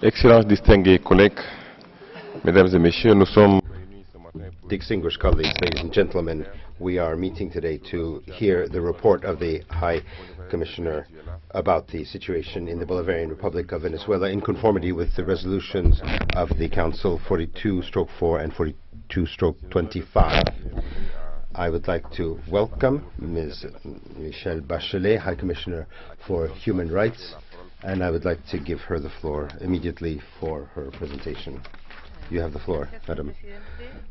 Excellences, distingués collègues, Mesdames et Messieurs, nous sommes Distinguished colleagues, ladies and gentlemen, we are meeting today to hear the report of the High Commissioner about the situation in the Bolivarian Republic of Venezuela in conformity with the resolutions of the Council 42/4 and 42/25. I would like to welcome Ms. Michelle Bachelet, High Commissioner for Human Rights, and I would like to give her the floor immediately for her presentation. You have the floor, Madam.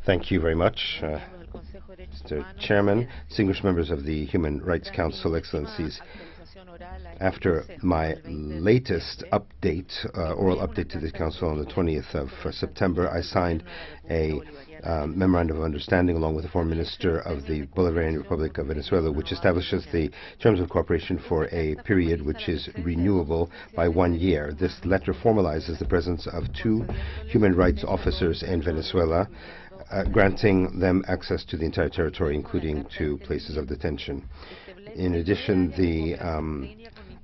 Thank you very much, Mr. Chairman, distinguished members of the Human Rights Council, Excellencies. After my latest update, oral update to the Council on the 20th of September, I signed a memorandum of understanding along with the Foreign Minister of the Bolivarian Republic of Venezuela, which establishes the terms of cooperation for a period which is renewable by 1 year. This letter formalizes the presence of 2 human rights officers in Venezuela, granting them access to the entire territory, including 2 places of detention. In addition,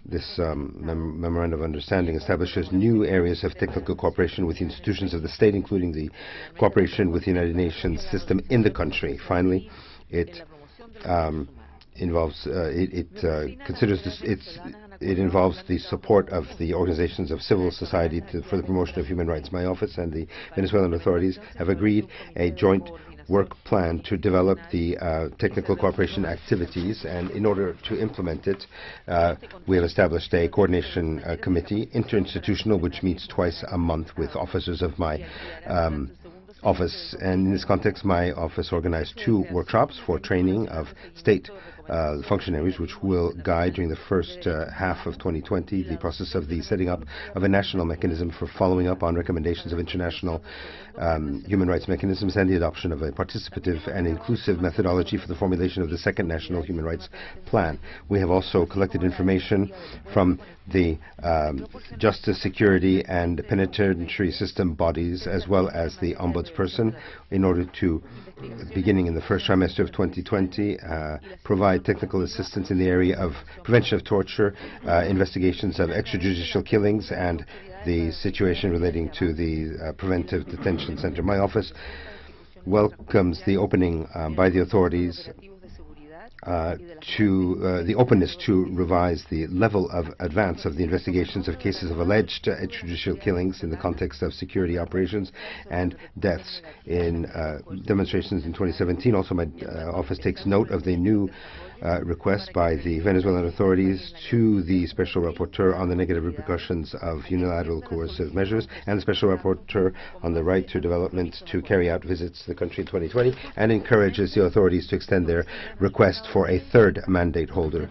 this memorandum of understanding establishes new areas of technical cooperation with the institutions of the state, including the cooperation with the United Nations system in the country. Finally, it involves the support of the organizations of civil society for the promotion of human rights. My office and the Venezuelan authorities have agreed a joint work plan to develop the technical cooperation activities, and in order to implement it, we have established a coordination committee, interinstitutional, which meets twice a month with officers of my office. And in this context, my office organized 2 workshops for training of state functionaries, which will guide during the first half of 2020 the process of the setting up of a national mechanism for following up on recommendations of international human rights mechanisms, and the adoption of a participative and inclusive methodology for the formulation of the second national human rights plan. We have also collected information from the justice, security, and penitentiary system bodies, as well as the ombudsperson, in order to, beginning in the first trimester of 2020, provide technical assistance in the area of prevention of torture, investigations of extrajudicial killings, and the situation relating to the preventive detention center. My office welcomes the opening by the authorities the openness to revise the level of advance of the investigations of cases of alleged extrajudicial killings in the context of security operations and deaths in demonstrations in 2017. Also, my office takes note of the new request by the Venezuelan authorities to the Special Rapporteur on the negative repercussions of unilateral coercive measures, and the Special Rapporteur on the right to development to carry out visits to the country in 2020, and encourages the authorities to extend their request for a 3rd mandate holder.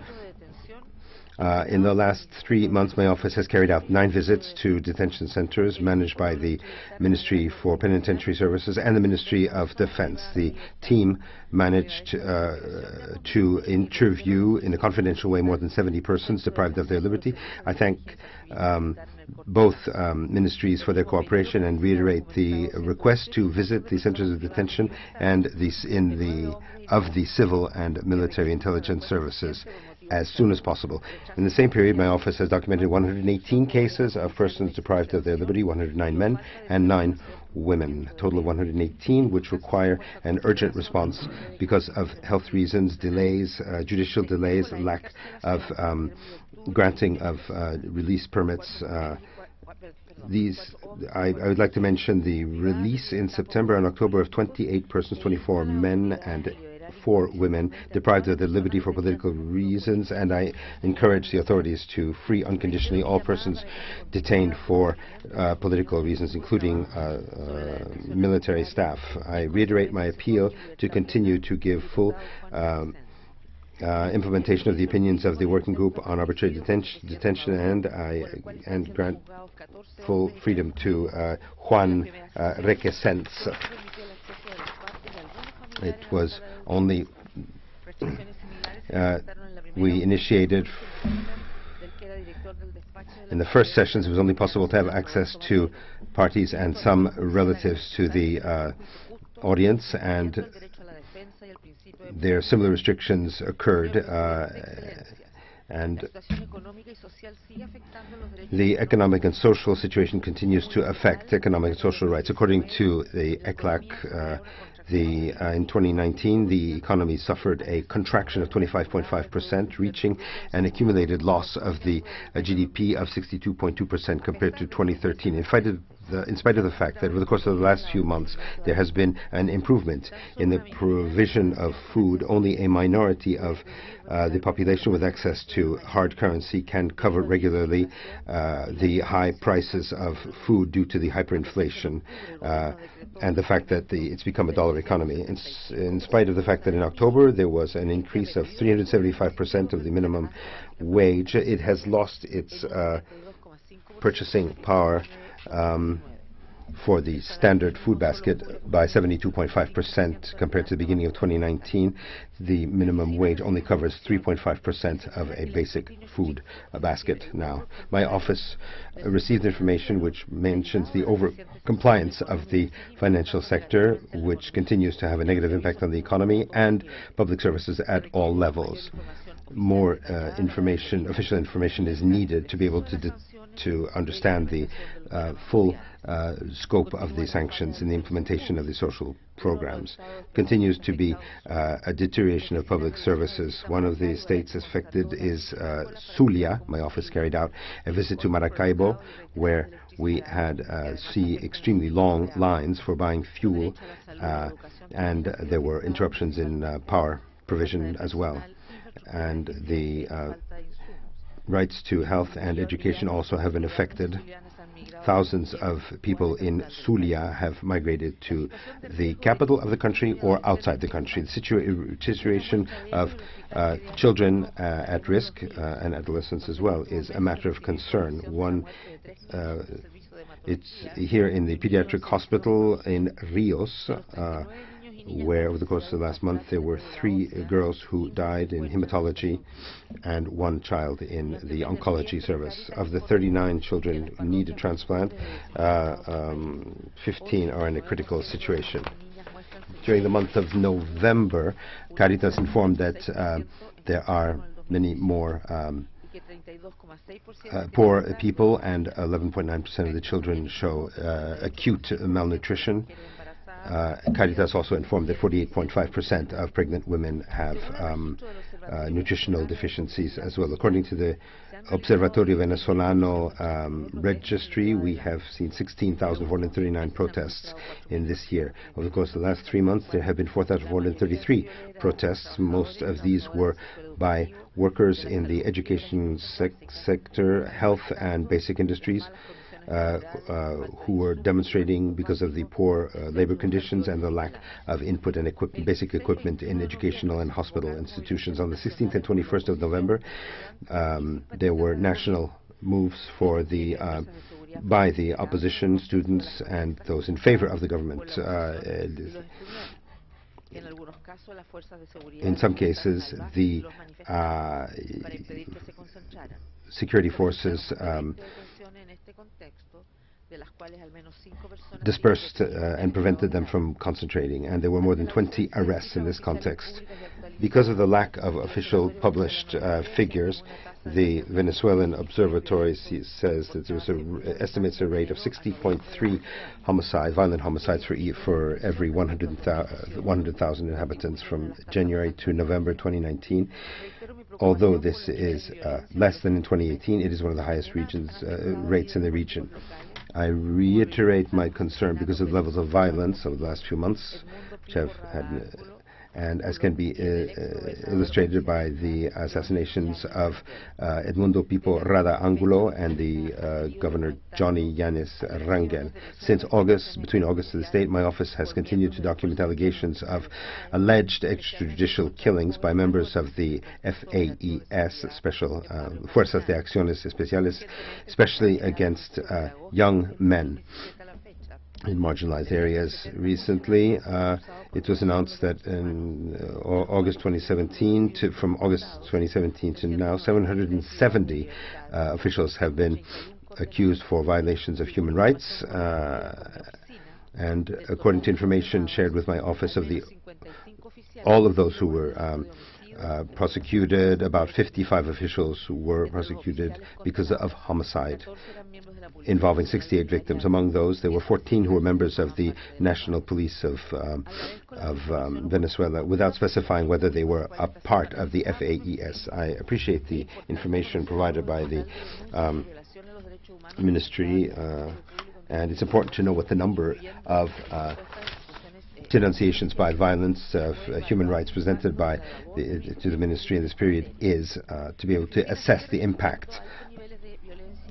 In the last 3 months, my office has carried out 9 visits to detention centers managed by the Ministry for Penitentiary Services and the Ministry of Defense. The team managed to interview in a confidential way more than 70 persons deprived of their liberty. I thank both ministries for their cooperation and reiterate the request to visit the centers of detention and of the civil and military intelligence services as soon as possible. In the same period, my office has documented 118 cases of persons deprived of their liberty, 109 men and 9 women, a total of 118, which require an urgent response because of health reasons, delays, judicial delays, lack of granting of release permits. I would like to mention the release in September and October of 28 persons, 24 men and 4 women deprived of their liberty for political reasons, and I encourage the authorities to free unconditionally all persons detained for political reasons, including military staff. I reiterate my appeal to continue to give full implementation of the opinions of the working group on arbitrary detention, and grant full freedom to Juan Requesens. It was only we initiated in the first sessions. It was only possible to have access to parties and some relatives to the audience, and there similar restrictions occurred And the economic and social situation continues to affect economic and social rights. According to the ECLAC, in 2019, the economy suffered a contraction of 25.5%, reaching an accumulated loss of the GDP of 62.2% compared to 2013. In spite of the fact that over the course of the last few months there has been an improvement in the provision of food, only a minority of the population with access to hard currency can cover regularly the high prices of food due to the hyperinflation and the fact that it's become a dollar economy. In spite of the fact that in October there was an increase of 375% of the minimum wage, it has lost its purchasing power for the standard food basket by 72.5% compared to the beginning of 2019. The minimum wage only covers 3.5% of a basic food basket now. My office received information which mentions the over-compliance of the financial sector, which continues to have a negative impact on the economy and public services at all levels. More official information is needed to be able to understand the full scope of the sanctions and the implementation of the social programs. Continues to be a deterioration of public services. One of the states affected is Zulia. My office carried out a visit to Maracaibo, where we had extremely long lines for buying fuel, and there were interruptions in power provision as well. And the rights to health and education also have been affected. Thousands of people in Zulia have migrated to the capital of the country or outside the country. The situation of children at risk and adolescents as well is a matter of concern. It's here in the pediatric hospital in Rios, where over the course of the last month there were 3 girls who died in hematology and 1 child in the oncology service. Of the 39 children who need a transplant, 15 are in a critical situation. During the month of November, Caritas informed that there are many more poor people, and 11.9% of the children show acute malnutrition. Caritas also informed that 48.5% of pregnant women have nutritional deficiencies as well. According to the Observatorio Venezolano registry, we have seen 16,439 protests in this year. Over the course of the last 3 months, there have been 4,433 protests. Most of these were by workers in the education sector, health and basic industries, who were demonstrating because of the poor labor conditions and the lack of input and basic equipment in educational and hospital institutions. On the 16th and 21st of November, there were national moves by the opposition, students, and those in favor of the government. In some cases, the security forces dispersed and prevented them from concentrating, and there were more than 20 arrests in this context. Because of the lack of official published figures, the Venezuelan Observatory says that there estimates a rate of 60.3 violent homicides for every 100,000 inhabitants from January to November 2019. Although this is less than in 2018, it is one of the highest rates in the region. I reiterate my concern because of the levels of violence over the last few months, which have had, and as can be illustrated by the assassinations of Edmundo Pipo Rada Angulo and the Governor Johnny Yanis Rangel. Between August and this date, my office has continued to document allegations of alleged extrajudicial killings by members of the FAES, Special Fuerzas de Acciones Especiales, especially against young men in marginalized areas. Recently, it was announced that in August 2017, from August 2017 to now, 770 officials have been accused for violations of human rights. And according to information shared with my office, all of those who were prosecuted. About 55 officials were prosecuted because of homicide, involving 68 victims. Among those, there were 14 who were members of the National Police of Venezuela, without specifying whether they were a part of the FAES. I appreciate the information provided by the Ministry, and it's important to know what the number of denunciations by violence of human rights presented by to the Ministry in this period is, to be able to assess the impact.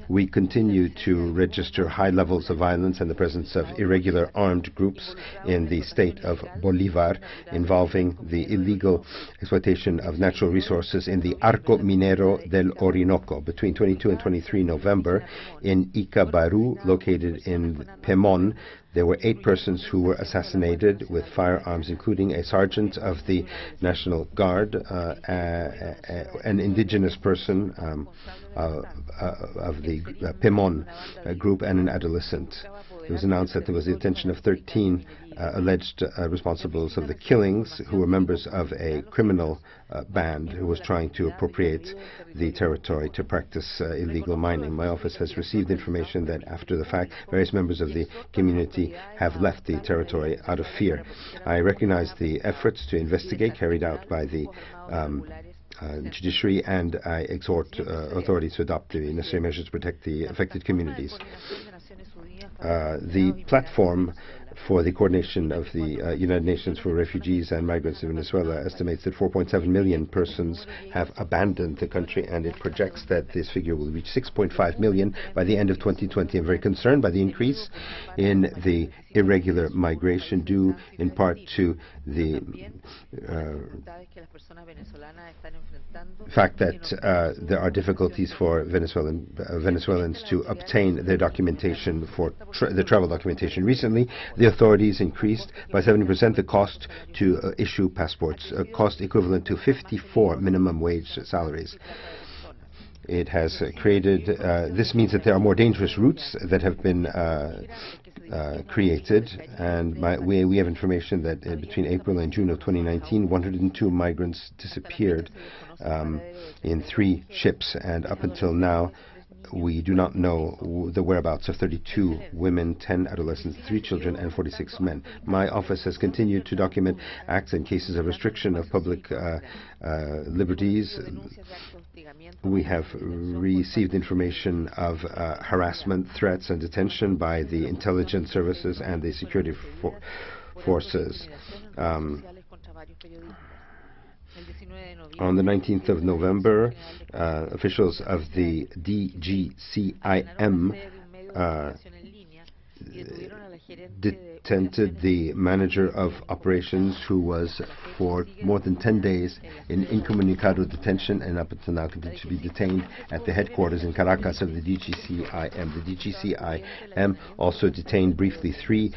We continue to register high levels of violence and the presence of irregular armed groups in the state of Bolívar, involving the illegal exploitation of natural resources in the Arco Minero del Orinoco. Between 22 and 23 November, in Icabarú, located in Pemón, there were 8 persons who were assassinated with firearms, including a sergeant of the National Guard, an indigenous person of the Pemón group, and an adolescent. It was announced that there was the detention of 13 alleged responsibles of the killings, who were members of a criminal band who was trying to appropriate the territory to practice illegal mining. My office has received information that after the fact, various members of the community have left the territory out of fear. I recognize the efforts to investigate carried out by the judiciary, and I exhort authorities to adopt the necessary measures to protect the affected communities. The platform for the coordination of the United Nations for Refugees and Migrants in Venezuela estimates that 4.7 million persons have abandoned the country, and it projects that this figure will reach 6.5 million by the end of 2020. I'm very concerned by the increase in the irregular migration, due in part to the fact that there are difficulties for Venezuelans to obtain their documentation for the travel documentation. Recently, the authorities increased by 70% the cost to issue passports, a cost equivalent to 54 minimum wage salaries. It has created, this means that there are more dangerous routes that have been created, and we have information that between April and June of 2019, 102 migrants disappeared in 3 ships, and up until now, we do not know the whereabouts of 32 women, 10 adolescents, 3 children, and 46 men. My office has continued to document acts and cases of restriction of public liberties. We have received information of harassment, threats, and detention by the intelligence services and the security forces. On the 19th of November, officials of the DGCIM detented the manager of operations, who was for more than 10 days in incommunicado detention, and up until now continues to be detained at the headquarters in Caracas of the DGCIM. The DGCIM also detained briefly 3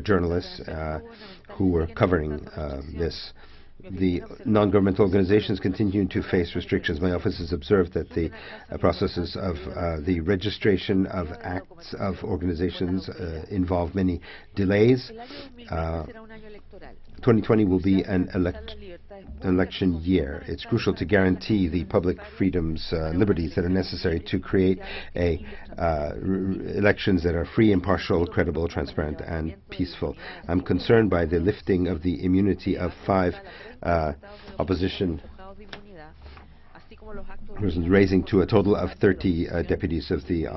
journalists who were covering this. The non-governmental organizations continue to face restrictions. My office has observed that the processes of the registration of acts of organizations involve many delays. 2020 will be an election year. It's crucial to guarantee the public freedoms, liberties that are necessary to create elections that are free, impartial, credible, transparent, and peaceful. I'm concerned by the lifting of the immunity of 5 opposition persons, raising to a total of 30 deputies of the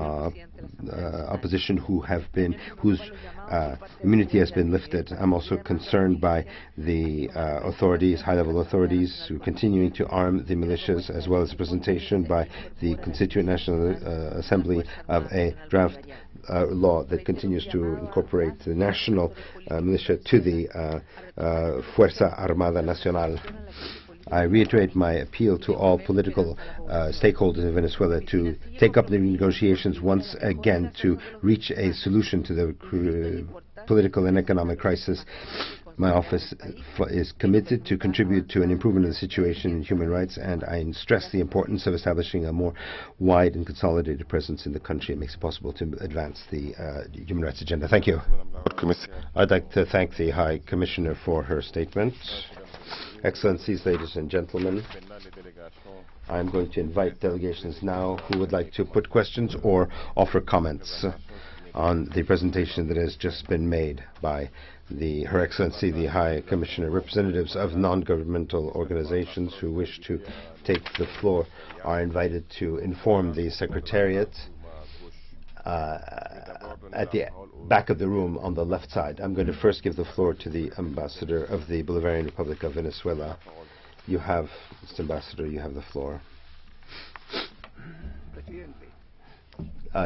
opposition whose immunity has been lifted. I'm also concerned by the authorities, high-level authorities, who are continuing to arm the militias, as well as the presentation by the Constituent National Assembly of a draft law that continues to incorporate the national militia to the Fuerza Armada Nacional. I reiterate my appeal to all political stakeholders in Venezuela to take up the negotiations once again to reach a solution to the political and economic crisis. My office is committed to contribute to an improvement of the situation in human rights, and I stress the importance of establishing a more wide and consolidated presence in the country. It makes it possible to advance the human rights agenda. Thank you. I'd like to thank the High Commissioner for her statement. Excellencies, ladies and gentlemen, I'm going to invite delegations now who would like to put questions or offer comments on the presentation that has just been made by Her Excellency, the High Commissioner. Representatives of non-governmental organizations who wish to take the floor are invited to inform the Secretariat at the back of the room on the left side. I'm going to first give the floor to the Ambassador of the Bolivarian Republic of Venezuela. You have, Mr. Ambassador, you have the floor.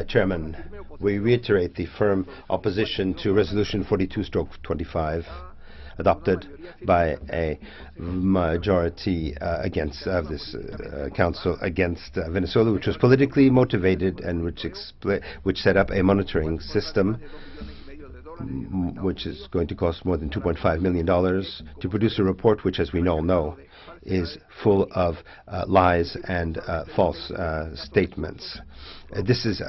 Chairman, we reiterate the firm opposition to Resolution 42/25, adopted by a majority against this Council against Venezuela, which was politically motivated and which set up a monitoring system which is going to cost more than $2.5 million to produce a report which, as we all know, is full of lies and false statements. This is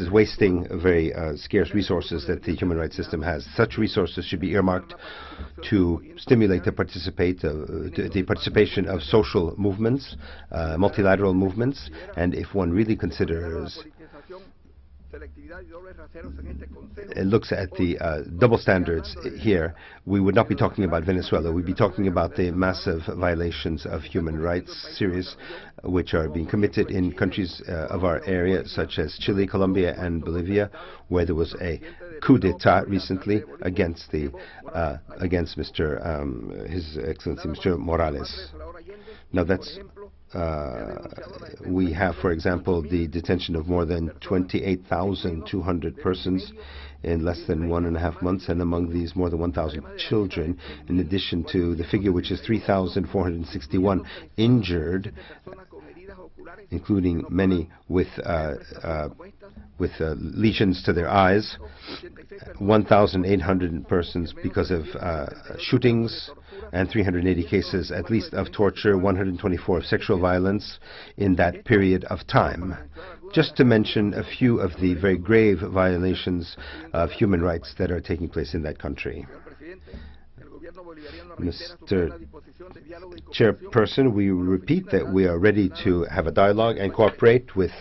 wasting very scarce resources that the human rights system has. Such resources should be earmarked to stimulate the participation of social movements, multilateral movements, and if one really considers it looks at the double standards here, we would not be talking about Venezuela. We'd be talking about the massive violations of human rights, serious, which are being committed in countries of our area, such as Chile, Colombia, and Bolivia, where there was a coup d'etat recently against His Excellency, Mr. Morales. Now that's we have, for example, the detention of more than 28,200 persons in less than 1.5 months, and among these more than 1,000 children, in addition to the figure which is 3,461 injured, including many with lesions to their eyes, 1,800 persons because of shootings, and 380 cases at least of torture, 124 of sexual violence in that period of time. Just to mention a few of the very grave violations of human rights that are taking place in that country. Mr. Chairperson, we repeat that we are ready to have a dialogue and cooperate with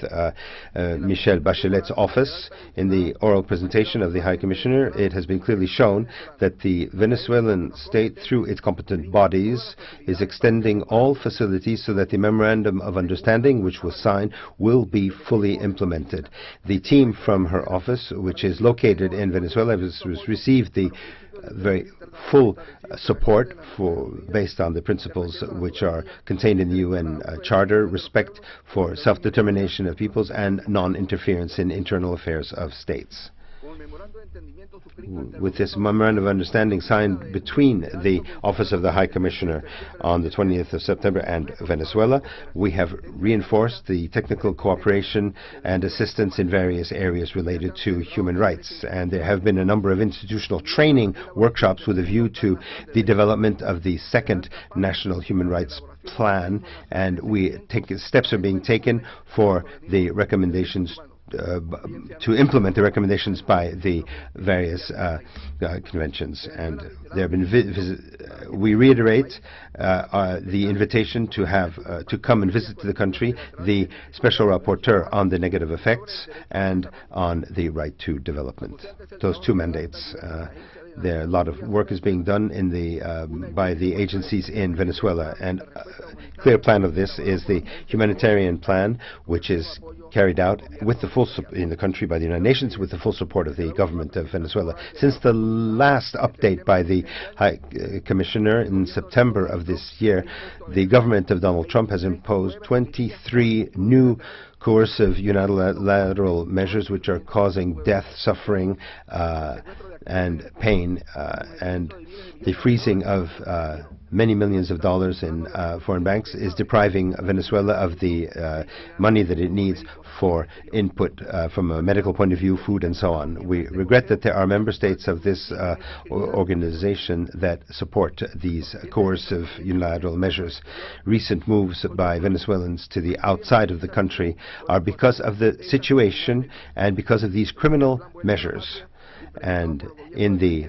Michelle Bachelet's office. In the oral presentation of the High Commissioner, it has been clearly shown that the Venezuelan state, through its competent bodies, is extending all facilities so that the Memorandum of Understanding, which was signed, will be fully implemented. The team from her office, which is located in Venezuela, has received the very full support based on the principles which are contained in the UN Charter, respect for self-determination of peoples, and non-interference in internal affairs of states. With this Memorandum of Understanding signed between the Office of the High Commissioner on the 20th of September and Venezuela, we have reinforced the technical cooperation and assistance in various areas related to human rights. And there have been a number of institutional training workshops with a view to the development of the second National Human Rights Plan, and steps are being taken for the recommendations to implement the recommendations by the various conventions. And there have been we reiterate the invitation to come and visit the country the Special Rapporteur on the negative effects and on the right to development. Those two mandates. There a lot of work is being done by the agencies in Venezuela, and a clear plan of this is the humanitarian plan, which is carried out with the full in the country by the United Nations with the full support of the government of Venezuela. Since the last update by the High Commissioner in September of this year, the government of Donald Trump has imposed 23 new coercive unilateral measures which are causing death, suffering, and pain, and the freezing of many millions of dollars in foreign banks is depriving Venezuela of the money that it needs for input from a medical point of view, food, and so on. We regret that there are member states of this organization that support these coercive unilateral measures. Recent moves by Venezuelans to the outside of the country are because of the situation and because of these criminal measures. And in the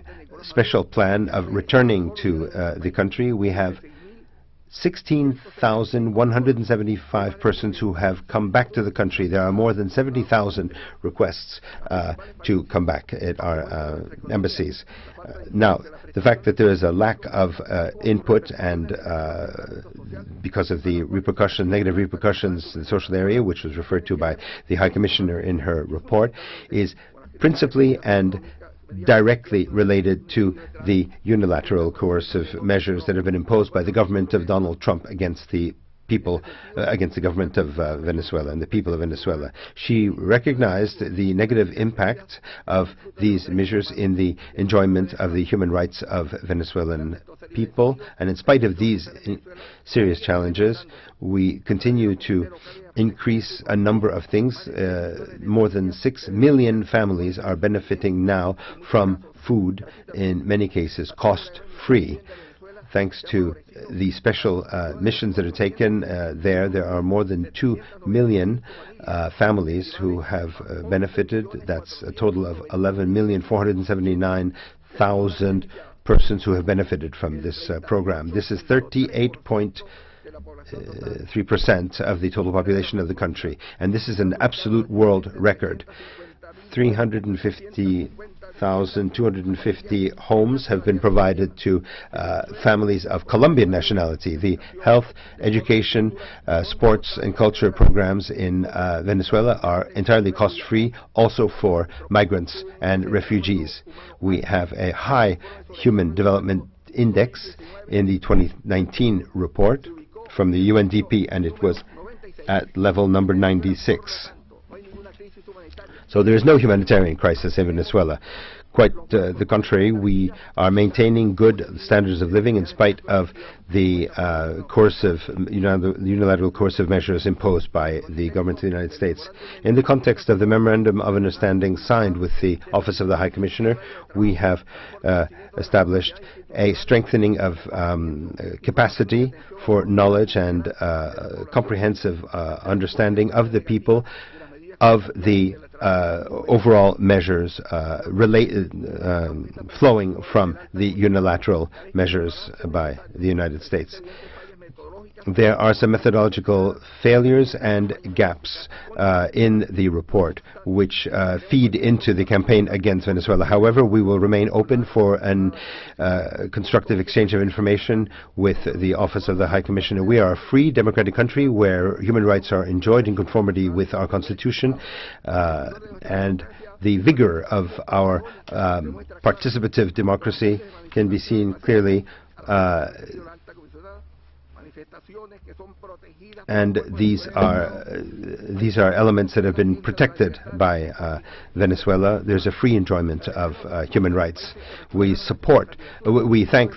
special plan of returning to the country. We have 16,175 persons who have come back to the country. There are more than 70,000 requests to come back at our embassies. Now, the fact that there is a lack of input and because of the negative repercussions in the social area, which was referred to by the High Commissioner in her report, is principally and directly related to the unilateral coercive measures that have been imposed by the government of Donald Trump against the people, against the government of Venezuela and the people of Venezuela. She recognized the negative impact of these measures in the enjoyment of the human rights of Venezuelan people, and in spite of these serious challenges, we continue to increase a number of things. More than 6 million families are benefiting now from food, in many cases cost-free. Thanks to the special missions that are taken there are more than 2 million families who have benefited. That's a total of 11,479,000 persons who have benefited from this program. This is 38.3% of the total population of the country, and this is an absolute world record. 350,250 homes have been provided to families of Colombian nationality. The health, education, sports and culture programs in Venezuela are entirely cost-free, also for migrants and refugees. We have a high human development index in the 2019 report from the UNDP, and it was at level number 96. So there is no humanitarian crisis in Venezuela. Quite the contrary, we are maintaining good standards of living in spite of the unilateral coercive measures imposed by the government of the United States. In the context of the Memorandum of Understanding signed with the Office of the High Commissioner, we have established a strengthening of capacity for knowledge and comprehensive understanding of the people of the overall measures flowing from the unilateral measures by the United States. There are some methodological failures and gaps in the report which feed into the campaign against Venezuela. However, we will remain open for a constructive exchange of information with the Office of the High Commissioner. We are a free, democratic country where human rights are enjoyed in conformity with our Constitution, and the vigor of our participative democracy can be seen clearly, and these are elements that have been protected by Venezuela. There's a free enjoyment of human rights. We thank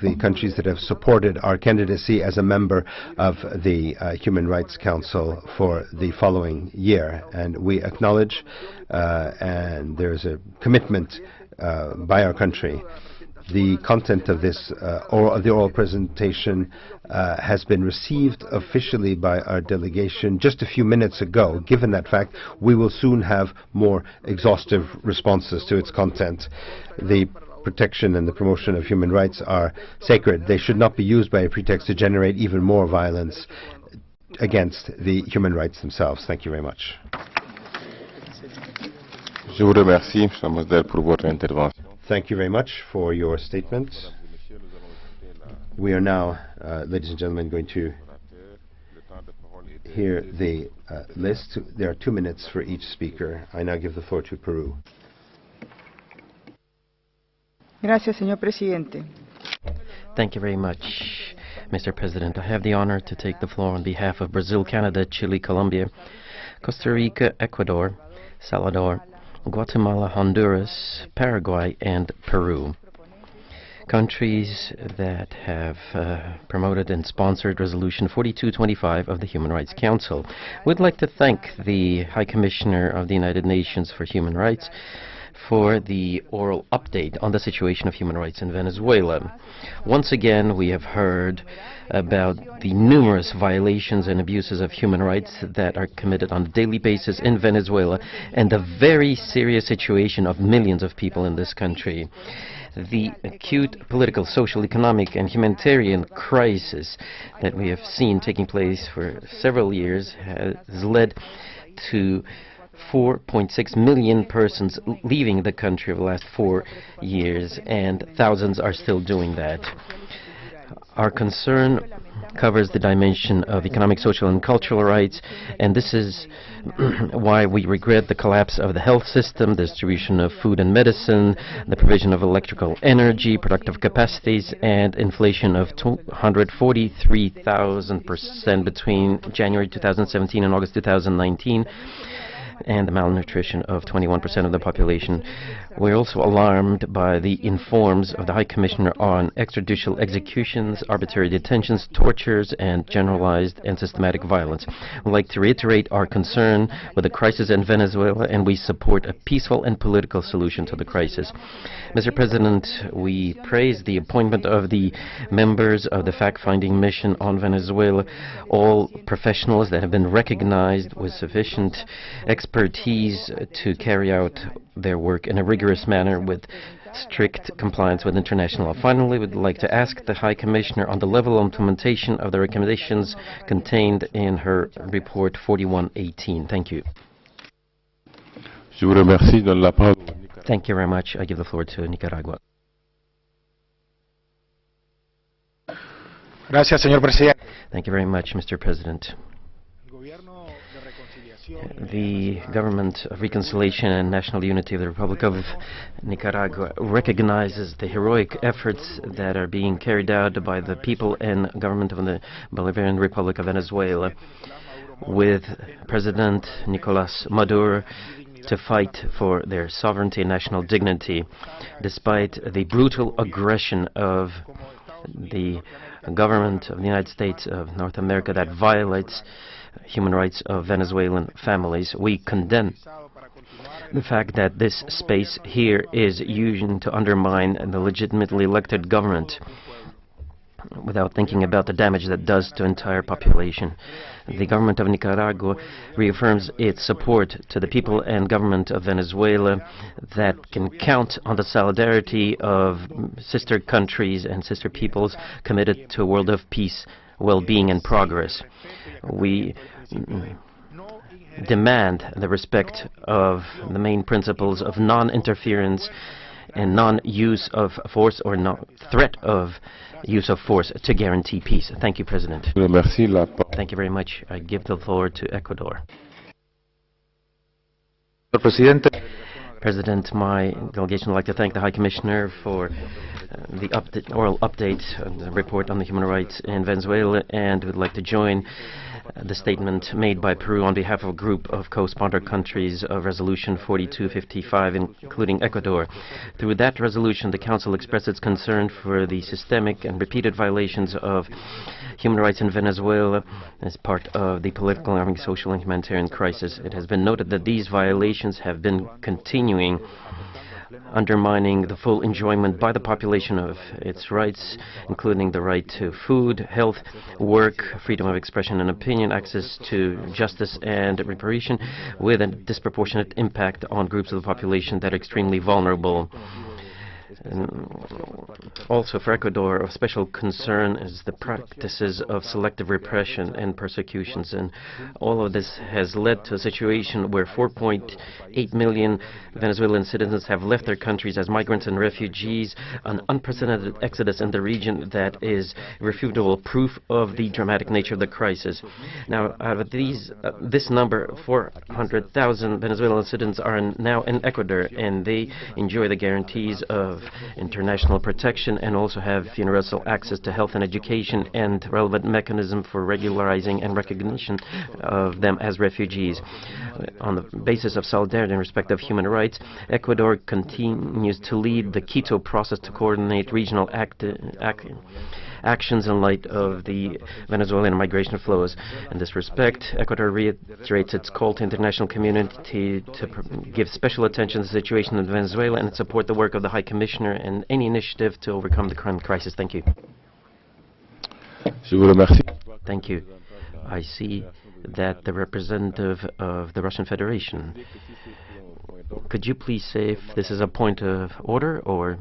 the countries that have supported our candidacy as a member of the Human Rights Council for the following year, and we acknowledge and there's a commitment by our country. The content of this oral presentation has been received officially by our delegation just a few minutes ago. Given that fact, we will soon have more exhaustive responses to its content. The protection and the promotion of human rights are sacred. They should not be used by a pretext to generate even more violence against the human rights themselves. Thank you very much. Je vous remercie, mademoiselle, pour votre intervention. Thank you very much for your statement. We are now, ladies and gentlemen, going to hear the list. There are 2 minutes for each speaker. I now give the floor to Peru. Gracias, señor presidente. Thank you very much, Mr. President. I have the honor to take the floor on behalf of Brazil, Canada, Chile, Colombia, Costa Rica, Ecuador, Salvador, Guatemala, Honduras, Paraguay, and Peru. Countries that have promoted and sponsored Resolution 4225 of the Human Rights Council. We'd like to thank the High Commissioner of the United Nations for Human Rights for the oral update on the situation of human rights in Venezuela. Once again, we have heard about the numerous violations and abuses of human rights that are committed on a daily basis in Venezuela and the very serious situation of millions of people in this country. The acute political, social, economic, and humanitarian crisis that we have seen taking place for several years has led to 4.6 million persons leaving the country over the last 4 years, and thousands are still doing that. Our concern covers the dimension of economic, social, and cultural rights, and this is why we regret the collapse of the health system, the distribution of food and medicine, the provision of electrical energy, productive capacities, and inflation of 243,000% between January 2017 and August 2019. And the malnutrition of 21% of the population. We're also alarmed by the informs of the High Commissioner on extrajudicial executions, arbitrary detentions, tortures, and generalized and systematic violence. We'd like to reiterate our concern with the crisis in Venezuela, and we support a peaceful and political solution to the crisis. Mr. President, we praise the appointment of the members of the fact-finding mission on Venezuela, all professionals that have been recognized with sufficient expertise to carry out their work in a rigorous manner with strict compliance with international law. Finally, we'd like to ask the High Commissioner on the level of implementation of the recommendations contained in her report 4118. Thank you. Je vous remercie. Donne la parole. Thank you very much. I give the floor to Nicaragua. Gracias, señor presidente. Thank you very much, Mr. President. The Government of Reconciliation and National Unity of the Republic of Nicaragua recognizes the heroic efforts that are being carried out by the people and government of the Bolivarian Republic of Venezuela, with President Nicolas Maduro to fight for their sovereignty and national dignity, despite the brutal aggression of the government of the United States of North America that violates human rights of Venezuelan families. We condemn the fact that this space here is used to undermine the legitimately elected government without thinking about the damage that does to entire population. The government of Nicaragua reaffirms its support to the people and government of Venezuela that can count on the solidarity of sister countries and sister peoples committed to a world of peace, well-being, and progress. We demand the respect of the main principles of non-interference and non-use of force or threat of use of force to guarantee peace. Thank you, President. Thank you very much. I give the floor to Ecuador. President, my delegation would like to thank the High Commissioner for the oral update on the report on the human rights in Venezuela, and would like to join the statement made by Peru on behalf of a group of co-sponsor countries of Resolution 4255, including Ecuador. Through that resolution, the Council expressed its concern for the systemic and repeated violations of human rights in Venezuela as part of the political, economic, social, and humanitarian crisis. It has been noted that these violations have been continuing, undermining the full enjoyment by the population of its rights, including the right to food, health, work, freedom of expression and opinion, access to justice and reparation, with a disproportionate impact on groups of the population that are extremely vulnerable. Also, for Ecuador, of special concern is the practices of selective repression and persecutions, and all of this has led to a situation where 4.8 million Venezuelan citizens have left their countries as migrants and refugees, an unprecedented exodus in the region that is irrefutable proof of the dramatic nature of the crisis. Now, out of this number, 400,000 Venezuelan citizens are now in Ecuador, and they enjoy the guarantees of international protection and also have universal access to health and education and relevant mechanism for regularizing and recognition of them as refugees. On the basis of solidarity and respect of human rights, Ecuador continues to lead the Quito process to coordinate regional actions in light of the Venezuelan migration flows. In this respect, Ecuador reiterates its call to international community to give special attention to the situation in Venezuela and support the work of the High Commissioner and any initiative to overcome the current crisis. Thank you. Je vous remercie. Thank you. I see that the representative of the Russian Federation. Could you please say if this is a point of order or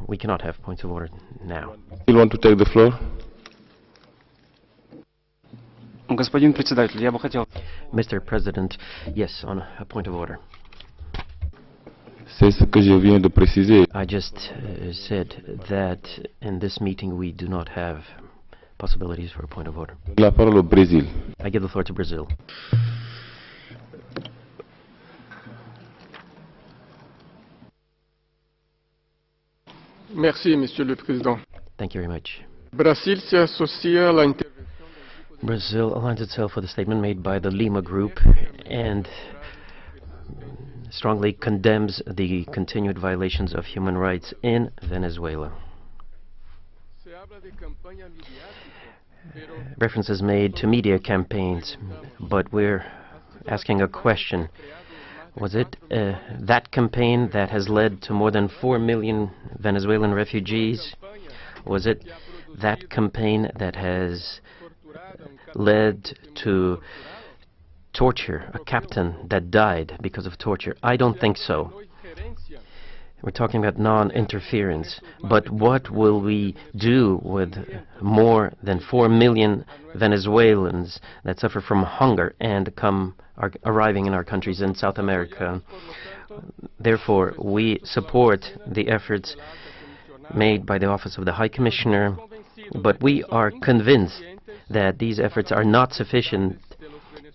we cannot have points of order now? You want to take the floor? Господин председатель, я бы хотел... Mr. President, yes, on a point of order. C'est ce que je viens de préciser. I just said that in this meeting we do not have possibilities for a point of order. La parole au Brésil. I give the floor to Brazil. Merci, Monsieur le Président. Thank you very much. Brasil se asocia a la Brazil aligns itself with a statement made by the Lima Group and strongly condemns the continued violations of human rights in Venezuela. Reference is made to media campaigns, but we're asking a question. Was it that campaign that has led to more than 4 million Venezuelan refugees? Was it that campaign that has led to torture, a captain that died because of torture? I don't think so. We're talking about non-interference, but what will we do with more than 4 million Venezuelans that suffer from hunger and are arriving in our countries in South America? Therefore, we support the efforts made by the Office of the High Commissioner, but we are convinced that these efforts are not sufficient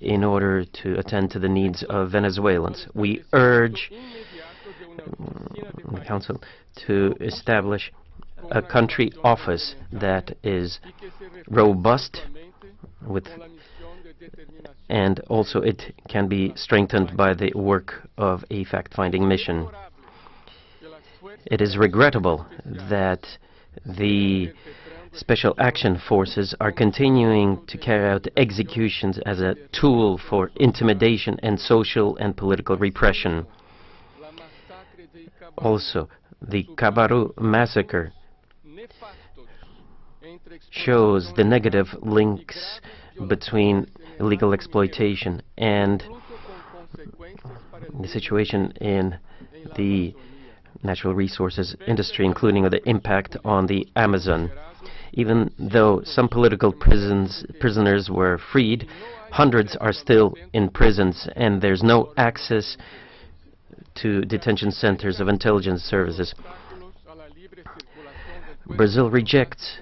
in order to attend to the needs of Venezuelans. We urge the Council to establish a country office that is robust and also it can be strengthened by the work of a fact-finding mission. It is regrettable that the Special Action Forces are continuing to carry out executions as a tool for intimidation and social and political repression. Also, the Cabaru massacre shows the negative links between illegal exploitation and the situation in the natural resources industry, including the impact on the Amazon. Even though some political prisoners were freed, hundreds are still in prisons, and there's no access to detention centers of intelligence services. Brazil rejects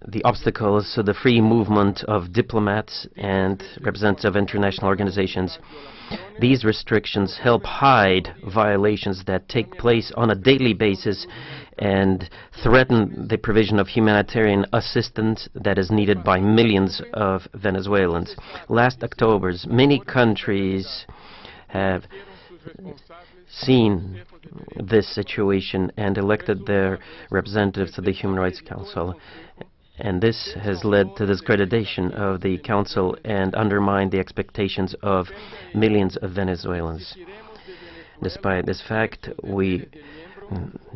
the obstacles to the free movement of diplomats and representatives of international organizations. These restrictions help hide violations that take place on a daily basis and threaten the provision of humanitarian assistance that is needed by millions of Venezuelans. Last October, many countries have seen this situation and elected their representatives to the Human Rights Council. And this has led to discreditation of the Council and undermined the expectations of millions of Venezuelans. Despite this fact, we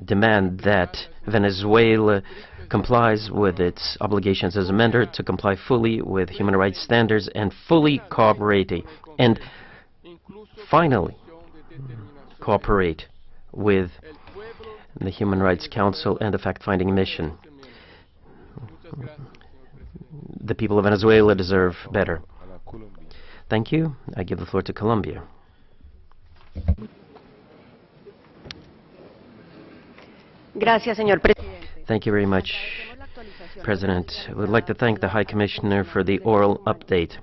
demand that Venezuela complies with its obligations as a member to comply fully with human rights standards and fully cooperate and finally cooperate with the Human Rights Council and the fact-finding mission. The people of Venezuela deserve better. Thank you. I give the floor to Colombia. Gracias, señor presidente. Thank you very much, President. I would like to thank the High Commissioner for the oral update.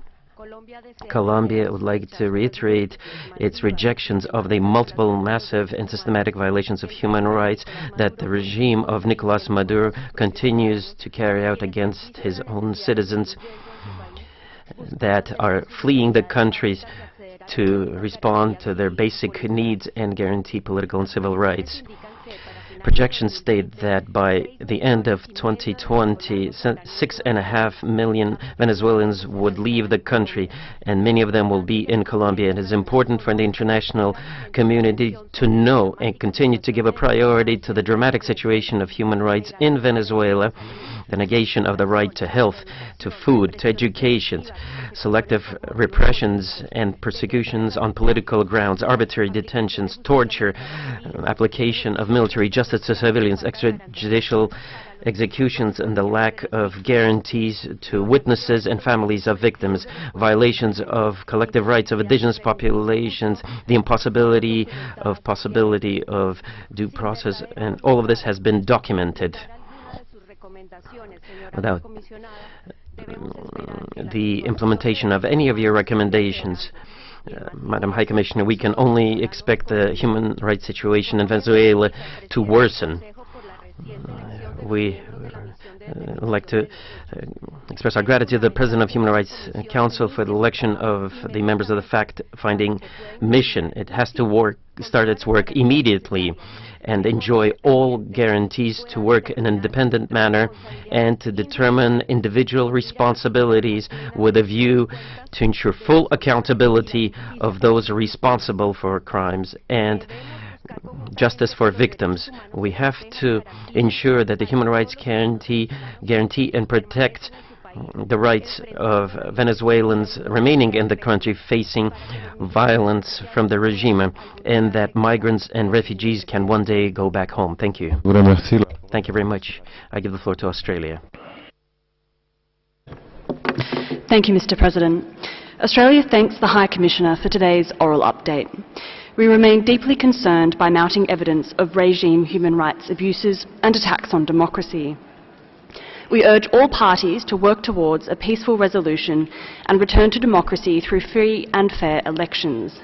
Colombia would like to reiterate its rejections of the multiple massive and systematic violations of human rights that the regime of Nicolas Maduro continues to carry out against his own citizens that are fleeing the countries to respond to their basic needs and guarantee political and civil rights. Projections state that by the end of 2020, 6.5 million Venezuelans would leave the country, and many of them will be in Colombia. It is important for the international community to know and continue to give a priority to the dramatic situation of human rights in Venezuela, the negation of the right to health, to food, to education, selective repressions and persecutions on political grounds, arbitrary detentions, torture, application of military justice to civilians, extrajudicial executions, and the lack of guarantees to witnesses and families of victims, violations of collective rights of indigenous populations, the impossibility of due process, and all of this has been documented. Without the implementation of any of your recommendations, Madam High Commissioner, we can only expect the human rights situation in Venezuela to worsen. We would like to express our gratitude to the President of Human Rights Council for the election of the members of the fact-finding mission. It has to start its work immediately and enjoy all guarantees to work in an independent manner and to determine individual responsibilities with a view to ensure full accountability of those responsible for crimes and justice for victims. We have to ensure that the human rights guarantee and protect the rights of Venezuelans remaining in the country facing violence from the regime, and that migrants and refugees can one day go back home. Thank you. Thank you very much. I give the floor to Australia. Thank you, Mr. President. Australia thanks the High Commissioner for today's oral update. We remain deeply concerned by mounting evidence of regime human rights abuses and attacks on democracy. We urge all parties to work towards a peaceful resolution and return to democracy through free and fair elections.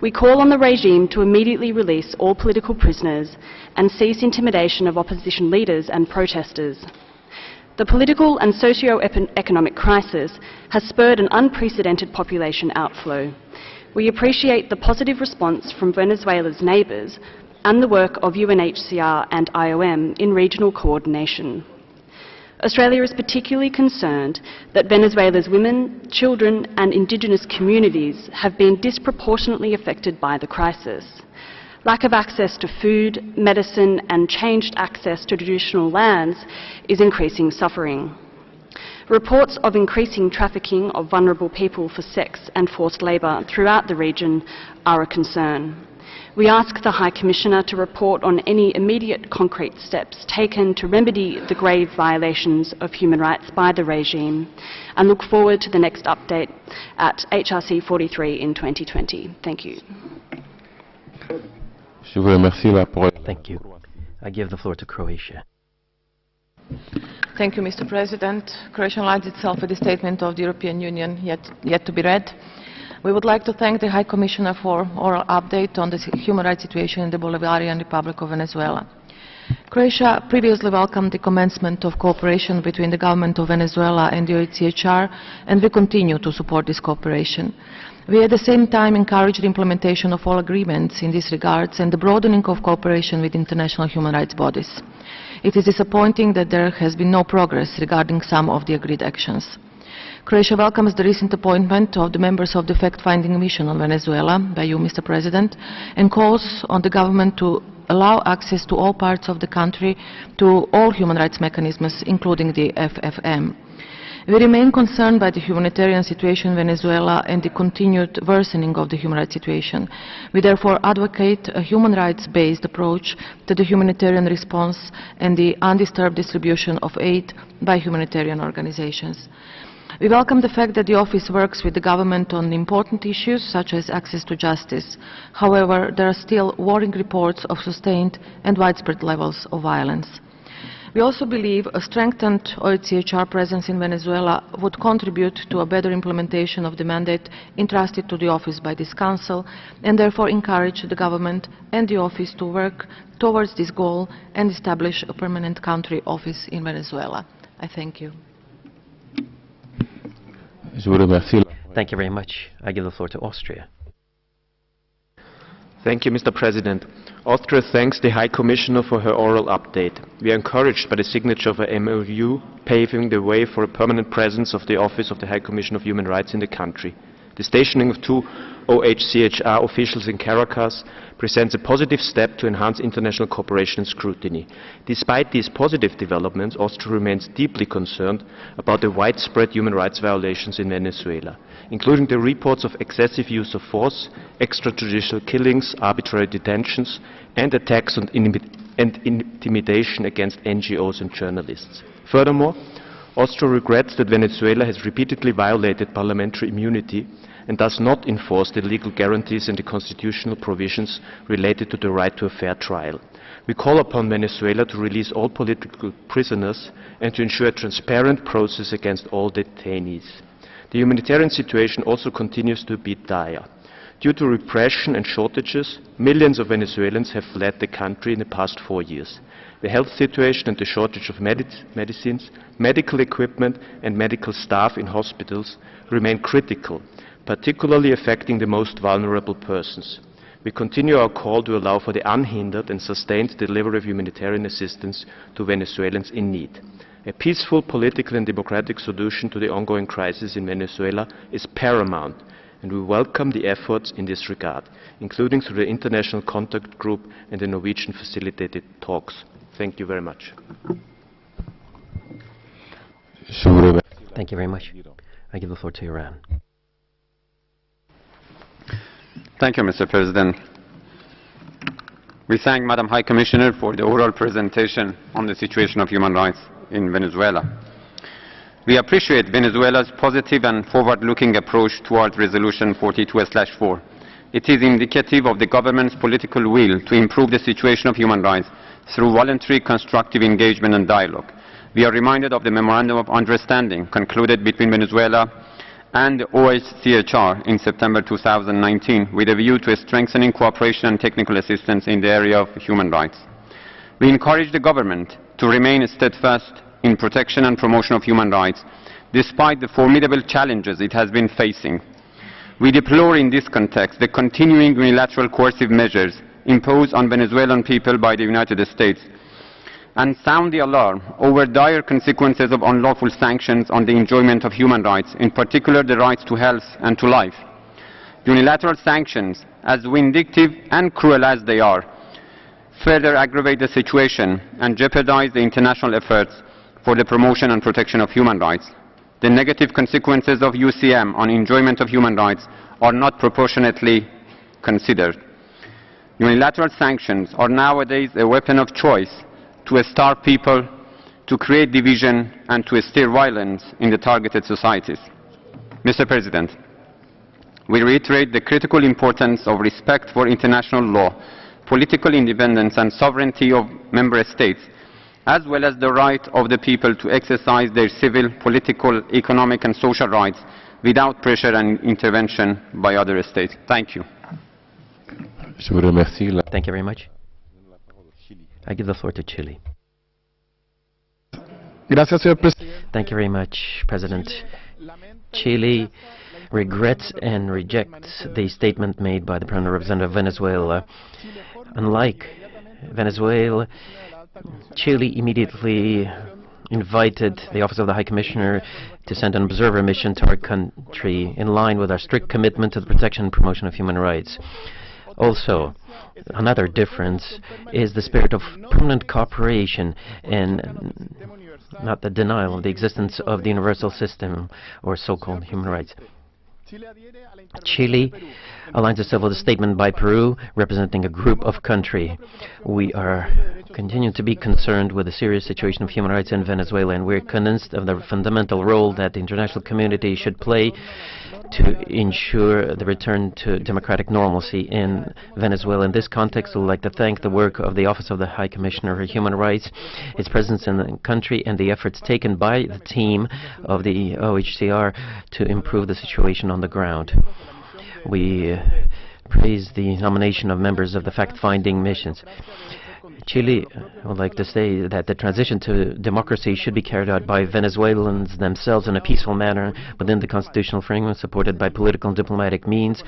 We call on the regime to immediately release all political prisoners and cease intimidation of opposition leaders and protesters. The political and socio-economic crisis has spurred an unprecedented population outflow. We appreciate the positive response from Venezuela's neighbours and the work of UNHCR and IOM in regional coordination. Australia is particularly concerned that Venezuela's women, children and indigenous communities have been disproportionately affected by the crisis. Lack of access to food, medicine and changed access to traditional lands is increasing suffering. Reports of increasing trafficking of vulnerable people for sex and forced labour throughout the region are a concern. We ask the High Commissioner to report on any immediate concrete steps taken to remedy the grave violations of human rights by the regime and look forward to the next update at HRC 43 in 2020. Thank you. Thank you. I give the floor to Croatia. Thank you, Mr. President. Croatia aligns itself with the statement of the European Union yet to be read. We would like to thank the High Commissioner for oral update on the human rights situation in the Bolivarian Republic of Venezuela. Croatia previously welcomed the commencement of cooperation between the government of Venezuela and the OACNUDH, and we continue to support this cooperation. We at the same time encourage the implementation of all agreements in these regards and the broadening of cooperation with international human rights bodies. It is disappointing that there has been no progress regarding some of the agreed actions. Croatia welcomes the recent appointment of the members of the fact-finding mission on Venezuela by you, Mr. President, and calls on the government to allow access to all parts of the country to all human rights mechanisms, including the FFM. We remain concerned by the humanitarian situation in Venezuela and the continued worsening of the human rights situation. We therefore advocate a human rights-based approach to the humanitarian response and the undisturbed distribution of aid by humanitarian organizations. We welcome the fact that the office works with the government on important issues such as access to justice. However, there are still worrying reports of sustained and widespread levels of violence. We also believe a strengthened OACNUDH presence in Venezuela would contribute to a better implementation of the mandate entrusted to the office by this Council, and therefore encourage the government and the office to work towards this goal and establish a permanent country office in Venezuela. I thank you. Thank you very much. I give the floor to Austria. Thank you, Mr. President. Austria thanks the High Commissioner for her oral update. We are encouraged by the signature of a MOU paving the way for a permanent presence of the Office of the High Commissioner of Human Rights in the country. The stationing of 2 OHCHR officials in Caracas presents a positive step to enhance international cooperation and scrutiny. Despite these positive developments, Austria remains deeply concerned about the widespread human rights violations in Venezuela, including the reports of excessive use of force, extrajudicial killings, arbitrary detentions, and attacks and intimidation against NGOs and journalists. Furthermore, Austria regrets that Venezuela has repeatedly violated parliamentary immunity and does not enforce the legal guarantees and the constitutional provisions related to the right to a fair trial. We call upon Venezuela to release all political prisoners and to ensure a transparent process against all detainees. The humanitarian situation also continues to be dire. Due to repression and shortages, millions of Venezuelans have fled the country in the past 4 years. The health situation and the shortage of medicines, medical equipment and medical staff in hospitals remain critical, particularly affecting the most vulnerable persons. We continue our call to allow for the unhindered and sustained delivery of humanitarian assistance to Venezuelans in need. A peaceful political and democratic solution to the ongoing crisis in Venezuela is paramount, and we welcome the efforts in this regard, including through the International Contact Group and the Norwegian facilitated talks. Thank you very much. Thank you very much. I give the floor to Iran. Thank you, Mr. President. We thank Madam High Commissioner for the oral presentation on the situation of human rights in Venezuela. We appreciate Venezuela's positive and forward-looking approach towards Resolution 42/4. It is indicative of the government's political will to improve the situation of human rights through voluntary constructive engagement and dialogue. We are reminded of the Memorandum of Understanding concluded between Venezuela and the OHCHR in September 2019 with a view to strengthening cooperation and technical assistance in the area of human rights. We encourage the government to remain steadfast in protection and promotion of human rights despite the formidable challenges it has been facing. We deplore in this context the continuing unilateral coercive measures imposed on Venezuelan people by the United States and sound the alarm over dire consequences of unlawful sanctions on the enjoyment of human rights, in particular the rights to health and to life. Unilateral sanctions, as vindictive and cruel as they are, further aggravate the situation and jeopardize the international efforts for the promotion and protection of human rights. The negative consequences of UCM on enjoyment of human rights are not proportionately considered. Unilateral sanctions are nowadays a weapon of choice to starve people, to create division, and to stir violence in the targeted societies. Mr. President, we reiterate the critical importance of respect for international law, political independence and sovereignty of member states, as well as the right of the people to exercise their civil, political, economic and social rights without pressure and intervention by other states. Thank you. Thank you very much. I give the floor to Chile. Thank you very much, President. Chile regrets and rejects the statement made by the Permanent Representative of Venezuela. Unlike Venezuela, Chile immediately invited the Office of the High Commissioner to send an observer mission to our country in line with our strict commitment to the protection and promotion of human rights. Also, another difference is the spirit of permanent cooperation and not the denial of the existence of the universal system or so-called human rights. Chile aligns itself with a statement by Peru representing a group of countries. We are continuing to be concerned with the serious situation of human rights in Venezuela, and we're convinced of the fundamental role that the international community should play to ensure the return to democratic normalcy in Venezuela. In this context, I would like to thank the work of the Office of the High Commissioner for Human Rights, its presence in the country, and the efforts taken by the team of the OHCR to improve the situation on the ground. We praise the nomination of members of the fact-finding missions. Chile would like to say that the transition to democracy should be carried out by Venezuelans themselves in a peaceful manner within the constitutional framework supported by political and diplomatic means.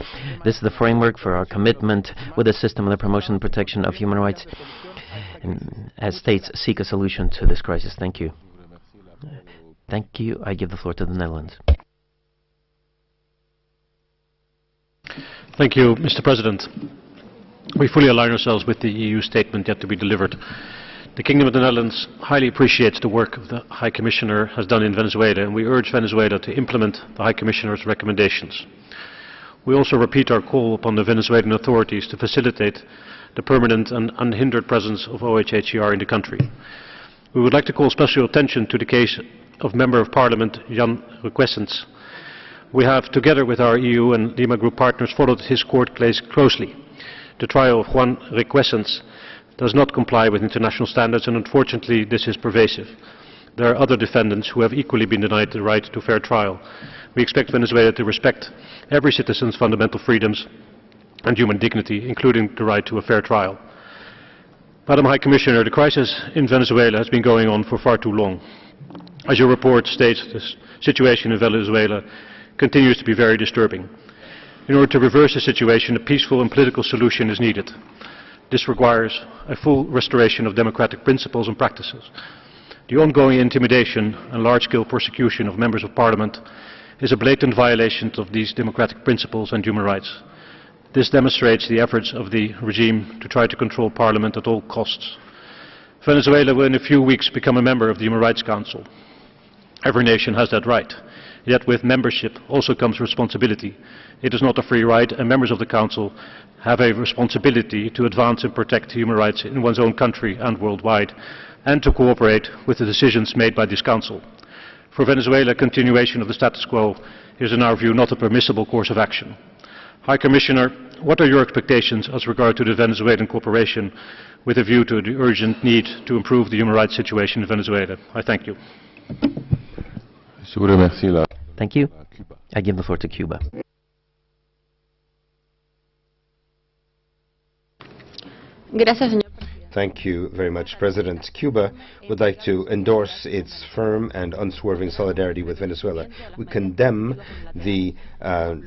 This is the framework for our commitment with the system of the promotion and protection of human rights as states seek a solution to this crisis. Thank you. Thank you. I give the floor to the Netherlands. Thank you, Mr. President. We fully align ourselves with the EU statement yet to be delivered. The Kingdom of the Netherlands highly appreciates the work the High Commissioner has done in Venezuela, and we urge Venezuela to implement the High Commissioner's recommendations. We also repeat our call upon the Venezuelan authorities to facilitate the permanent and unhindered presence of OHHCR in the country. We would like to call special attention to the case of Member of Parliament Jan Requesens. We have, together with our EU and Lima Group partners, followed his court case closely. The trial of Juan Requesens does not comply with international standards, and unfortunately this is pervasive. There are other defendants who have equally been denied the right to fair trial. We expect Venezuela to respect every citizen's fundamental freedoms and human dignity, including the right to a fair trial. Madam High Commissioner, the crisis in Venezuela has been going on for far too long. As your report states, the situation in Venezuela continues to be very disturbing. In order to reverse the situation, a peaceful and political solution is needed. This requires a full restoration of democratic principles and practices. The ongoing intimidation and large-scale persecution of members of parliament is a blatant violation of these democratic principles and human rights. This demonstrates the efforts of the regime to try to control parliament at all costs. Venezuela will in a few weeks become a member of the Human Rights Council. Every nation has that right. Yet with membership also comes responsibility. It is not a free ride, and members of the Council have a responsibility to advance and protect human rights in one's own country and worldwide, and to cooperate with the decisions made by this Council. For Venezuela, continuation of the status quo is, in our view, not a permissible course of action. High Commissioner, what are your expectations as regard to the Venezuelan cooperation with a view to the urgent need to improve the human rights situation in Venezuela? I thank you. Thank you. I give the floor to Cuba. Thank you very much, President. Cuba would like to endorse its firm and unswerving solidarity with Venezuela. We condemn the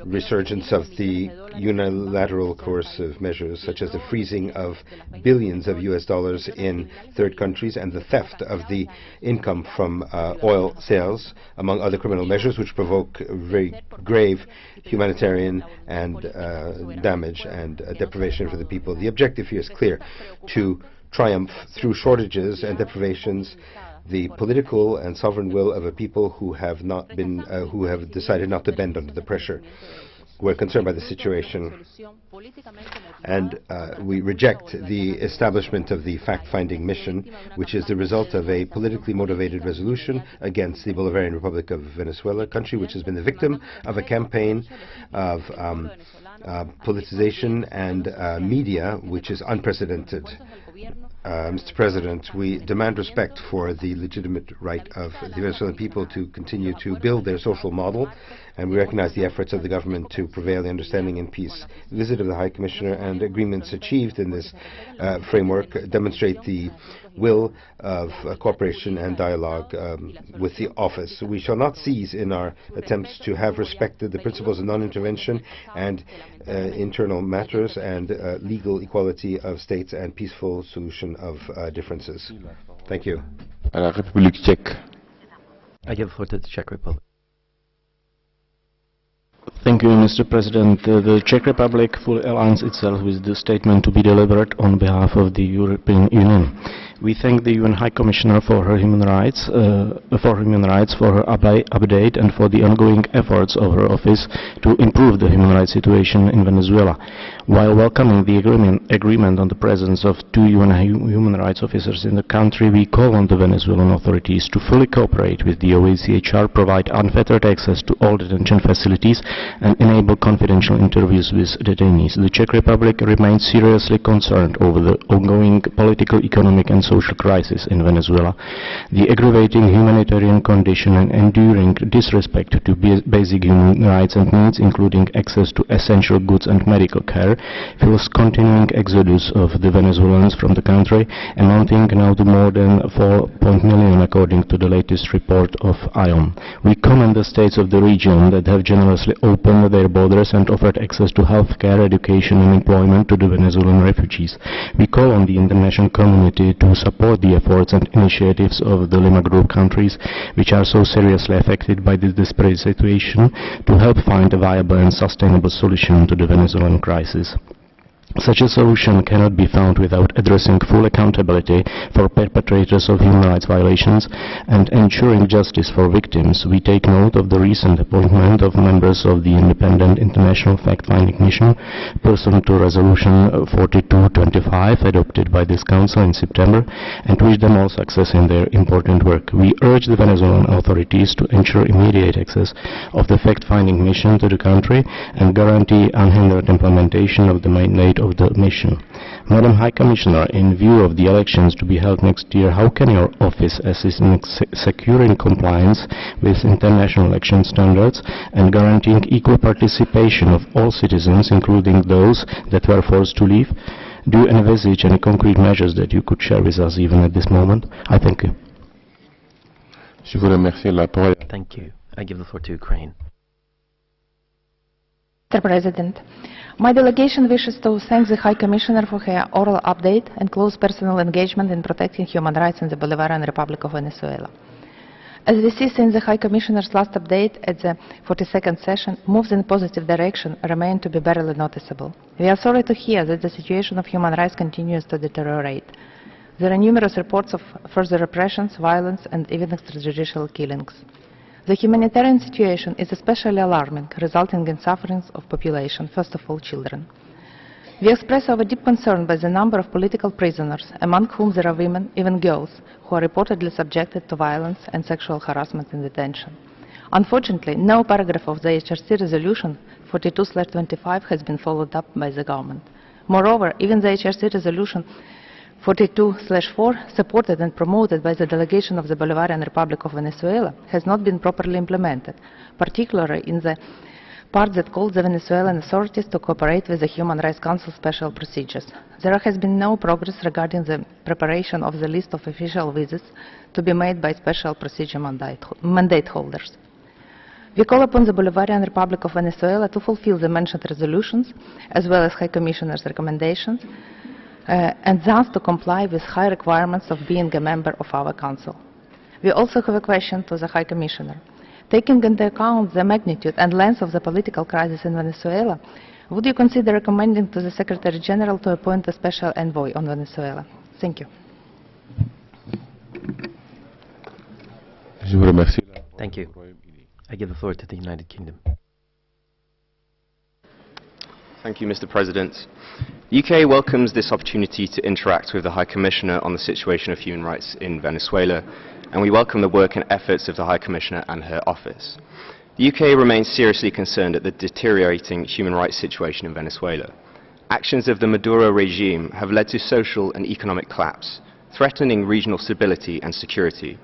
resurgence of the unilateral coercive measures, such as the freezing of billions of US dollars in third countries and the theft of the income from oil sales, among other criminal measures which provoke very grave humanitarian and damage and deprivation for the people. The objective here is clear: to triumph through shortages and deprivations the political and sovereign will of a people who have decided not to bend under the pressure. We're concerned by the situation, and we reject the establishment of the fact-finding mission, which is the result of a politically motivated resolution against the Bolivarian Republic of Venezuela, a country which has been the victim of a campaign of politicization and media which is unprecedented. Mr. President, we demand respect for the legitimate right of the Venezuelan people to continue to build their social model, and we recognize the efforts of the government to prevail the understanding and peace. The visit of the High Commissioner and agreements achieved in this framework demonstrate the will of cooperation and dialogue with the office. We shall not cease in our attempts to have respected the principles of non-intervention and internal matters and legal equality of states and peaceful solution of differences. Thank you. À la République tchèque. I give the floor to the Czech Republic. Thank you, Mr. President. The Czech Republic fully aligns itself with the statement to be delivered on behalf of the European Union. We thank the UN High Commissioner for her human rights, for her update, and for the ongoing efforts of her office to improve the human rights situation in Venezuela. While welcoming the agreement on the presence of 2 UN human rights officers in the country, we call on the Venezuelan authorities to fully cooperate with the OACHR, provide unfettered access to all detention facilities, and enable confidential interviews with detainees. The Czech Republic remains seriously concerned over the ongoing political, economic and social crisis in Venezuela. The aggravating humanitarian condition and enduring disrespect to basic human rights and needs, including access to essential goods and medical care, fuels continuing exodus of the Venezuelans from the country, amounting now to more than 4 million according to the latest report of IOM. We commend the states of the region that have generously opened their borders and offered access to health care, education and employment to the Venezuelan refugees. We call on the international community to support the efforts and initiatives of the Lima Group countries, which are so seriously affected by this desperate situation, to help find a viable and sustainable solution to the Venezuelan crisis. Such a solution cannot be found without addressing full accountability for perpetrators of human rights violations and ensuring justice for victims. We take note of the recent appointment of members of the Independent International Fact-Finding Mission, pursuant to Resolution 4225 adopted by this Council in September, and wish them all success in their important work. We urge the Venezuelan authorities to ensure immediate access of the fact-finding mission to the country and guarantee unhindered implementation of the mandate of the mission. Madam High Commissioner, in view of the elections to be held next year, how can your office assist in securing compliance with international election standards and guaranteeing equal participation of all citizens, including those that were forced to leave? Do you envisage any concrete measures that you could share with us even at this moment? I thank you. Thank you. I give the floor to Ukraine. Mr. President, my delegation wishes to thank the High Commissioner for her oral update and close personal engagement in protecting human rights in the Bolivarian Republic of Venezuela. As we see since the High Commissioner's last update at the 42nd session, moves in a positive direction remain to be barely noticeable. We are sorry to hear that the situation of human rights continues to deteriorate. There are numerous reports of further repressions, violence, and even extrajudicial killings. The humanitarian situation is especially alarming, resulting in sufferings of population, first of all children. We express our deep concern by the number of political prisoners, among whom there are women, even girls, who are reportedly subjected to violence and sexual harassment in detention. Unfortunately, no paragraph of the HRC resolution 42/25 has been followed up by the government. Moreover, even the HRC resolution 42/4, supported and promoted by the delegation of the Bolivarian Republic of Venezuela, has not been properly implemented, particularly in the part that calls the Venezuelan authorities to cooperate with the Human Rights Council special procedures. There has been no progress regarding the preparation of the list of official visits to be made by special procedure mandate holders. We call upon the Bolivarian Republic of Venezuela to fulfill the mentioned resolutions, as well as High Commissioner's recommendations, and thus to comply with high requirements of being a member of our Council. We also have a question to the High Commissioner. Taking into account the magnitude and length of the political crisis in Venezuela, would you consider recommending to the Secretary General to appoint a special envoy on Venezuela? Thank you. Thank you. I give the floor to the United Kingdom. Thank you, Mr. President. The UK welcomes this opportunity to interact with the High Commissioner on the situation of human rights in Venezuela, and we welcome the work and efforts of the High Commissioner and her office. The UK remains seriously concerned at the deteriorating human rights situation in Venezuela. Actions of the Maduro regime have led to social and economic collapse, threatening regional stability and security.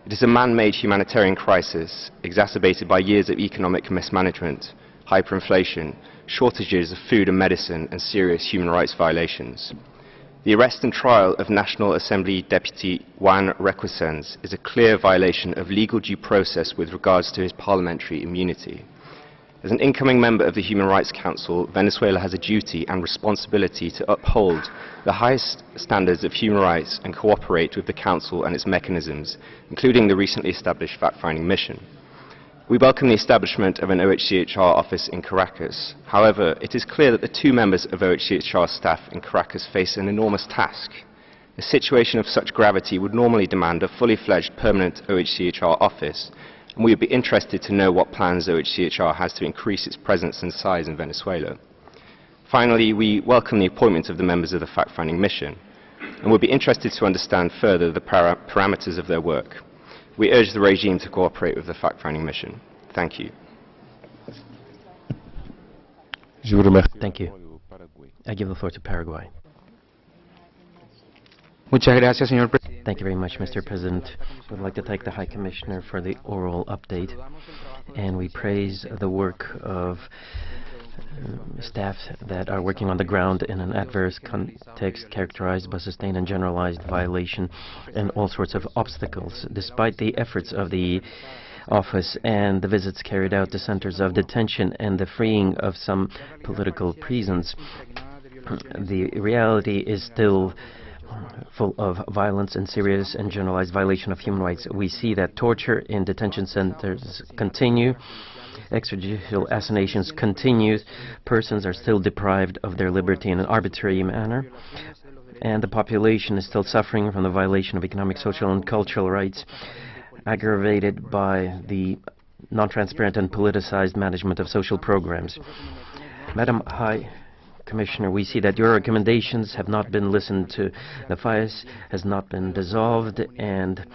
It is a man-made humanitarian crisis exacerbated by years of economic mismanagement, hyperinflation, shortages of food and medicine, and serious human rights violations. The arrest and trial of National Assembly Deputy Juan Requesens is a clear violation of legal due process with regards to his parliamentary immunity. As an incoming member of the Human Rights Council, Venezuela has a duty and responsibility to uphold the highest standards of human rights and cooperate with the Council and its mechanisms, including the recently established fact-finding mission. We welcome the establishment of an OHCHR office in Caracas. However, it is clear that the two members of OHCHR staff in Caracas face an enormous task. A situation of such gravity would normally demand a fully fledged permanent OHCHR office, and we would be interested to know what plans OHCHR has to increase its presence and size in Venezuela. Finally, we welcome the appointment of the members of the fact-finding mission, and would be interested to understand further the parameters of their work. We urge the regime to cooperate with the fact-finding mission. Thank you. Thank you. I give the floor to Paraguay. Thank you very much, Mr. President. We'd like to thank the High Commissioner for the oral update, and we praise the work of staff that are working on the ground in an adverse context characterized by sustained and generalized violation and all sorts of obstacles. Despite the efforts of the office and the visits carried out to centers of detention and the freeing of some political prisons, the reality is still full of violence and serious and generalized violation of human rights. We see that torture in detention centers continue, extrajudicial assassinations continue, persons are still deprived of their liberty in an arbitrary manner, and the population is still suffering from the violation of economic, social, and cultural rights, aggravated by the non-transparent and politicized management of social programs. Madam High Commissioner, we see that your recommendations have not been listened to. The FIAS has not been dissolved, and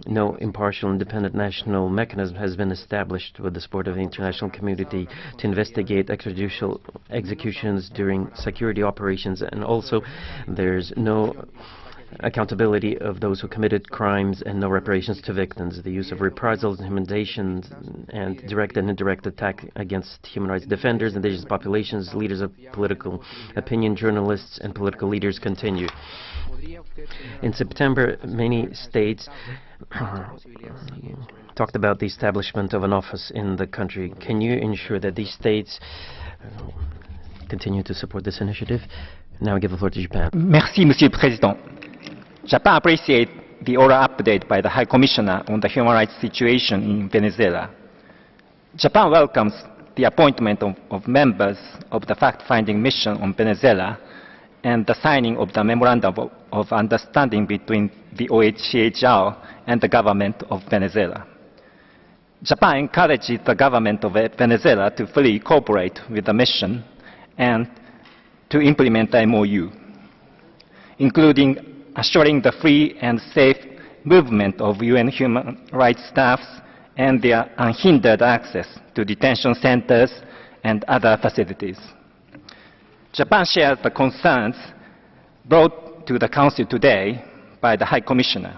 no impartial, independent national mechanism has been established with the support of the international community to investigate extrajudicial executions during security operations, and also there's no accountability of those who committed crimes and no reparations to victims. The use of reprisals, intimidations, and direct and indirect attack against human rights defenders, indigenous populations, leaders of political opinion, journalists, and political leaders continue. In September, many states talked about the establishment of an office in the country. Can you ensure that these states continue to support this initiative? Now I give the floor to Japan. Merci, Monsieur le Président. Japan appreciates the oral update by the High Commissioner on the human rights situation in Venezuela. Japan welcomes the appointment of members of the fact-finding mission on Venezuela and the signing of the Memorandum of Understanding between the OHCHR and the government of Venezuela. Japan encourages the government of Venezuela to fully cooperate with the mission and to implement the MOU, including assuring the free and safe movement of UN human rights staffs and their unhindered access to detention centers and other facilities. Japan shares the concerns brought to the Council today by the High Commissioner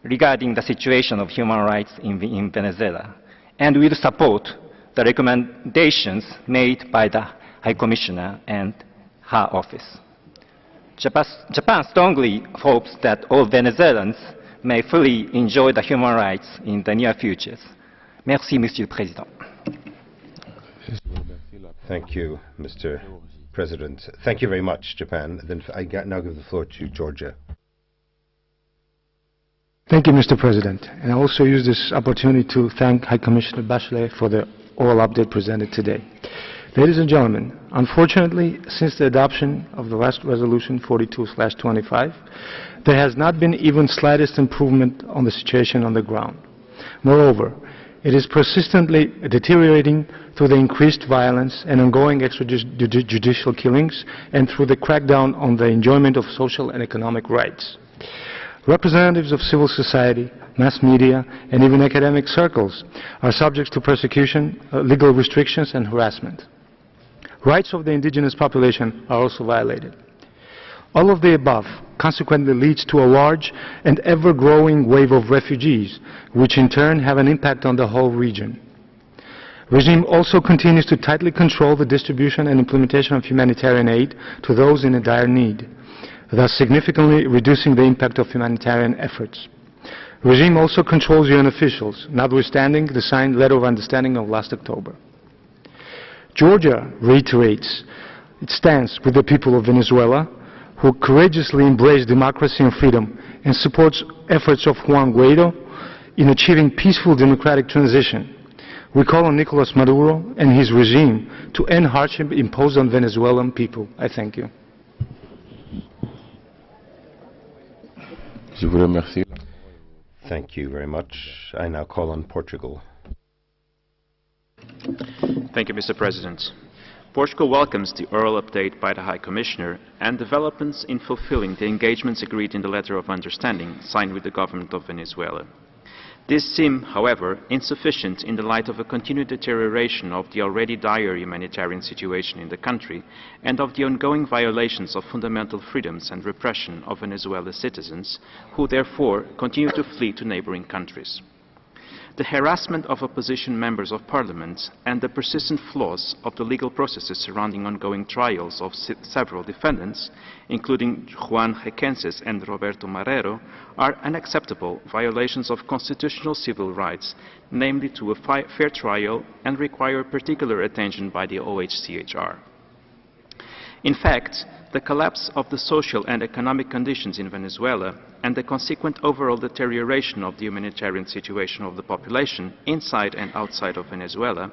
regarding the situation of human rights in Venezuela, and will support the recommendations made by the High Commissioner and her office. Japan strongly hopes that all Venezuelans may fully enjoy the human rights in the near future. Merci, Monsieur le Président. Thank you, Mr. President. Thank you very much, Japan. Then I now give the floor to Georgia. Thank you, Mr. President. And I also use this opportunity to thank High Commissioner Bachelet for the oral update presented today. Ladies and gentlemen, unfortunately, since the adoption of the last resolution 42/25, there has not been even slightest improvement on the situation on the ground. Moreover, it is persistently deteriorating through the increased violence and ongoing extrajudicial killings and through the crackdown on the enjoyment of social and economic rights. Representatives of civil society, mass media, and even academic circles are subject to persecution, legal restrictions, and harassment. Rights of the indigenous population are also violated. All of the above consequently leads to a large and ever-growing wave of refugees, which in turn have an impact on the whole region. The regime also continues to tightly control the distribution and implementation of humanitarian aid to those in a dire need, thus significantly reducing the impact of humanitarian efforts. The regime also controls UN officials, notwithstanding the signed letter of understanding of last October. Georgia reiterates its stance with the people of Venezuela, who courageously embrace democracy and freedom and supports efforts of Juan Guaido in achieving peaceful democratic transition. We call on Nicolas Maduro and his regime to end hardship imposed on Venezuelan people. I thank you. Thank you very much. I now call on Portugal. Thank you, Mr. President. Portugal welcomes the oral update by the High Commissioner and developments in fulfilling the engagements agreed in the Letter of Understanding signed with the government of Venezuela. These seem, however, insufficient in the light of a continued deterioration of the already dire humanitarian situation in the country and of the ongoing violations of fundamental freedoms and repression of Venezuela's citizens, who therefore continue to flee to neighboring countries. The harassment of opposition members of parliament and the persistent flaws of the legal processes surrounding ongoing trials of several defendants, including Juan Requenses and Roberto Marrero, are unacceptable violations of constitutional civil rights, namely to a fair trial, and require particular attention by the OHCHR. In fact, the collapse of the social and economic conditions in Venezuela and the consequent overall deterioration of the humanitarian situation of the population inside and outside of Venezuela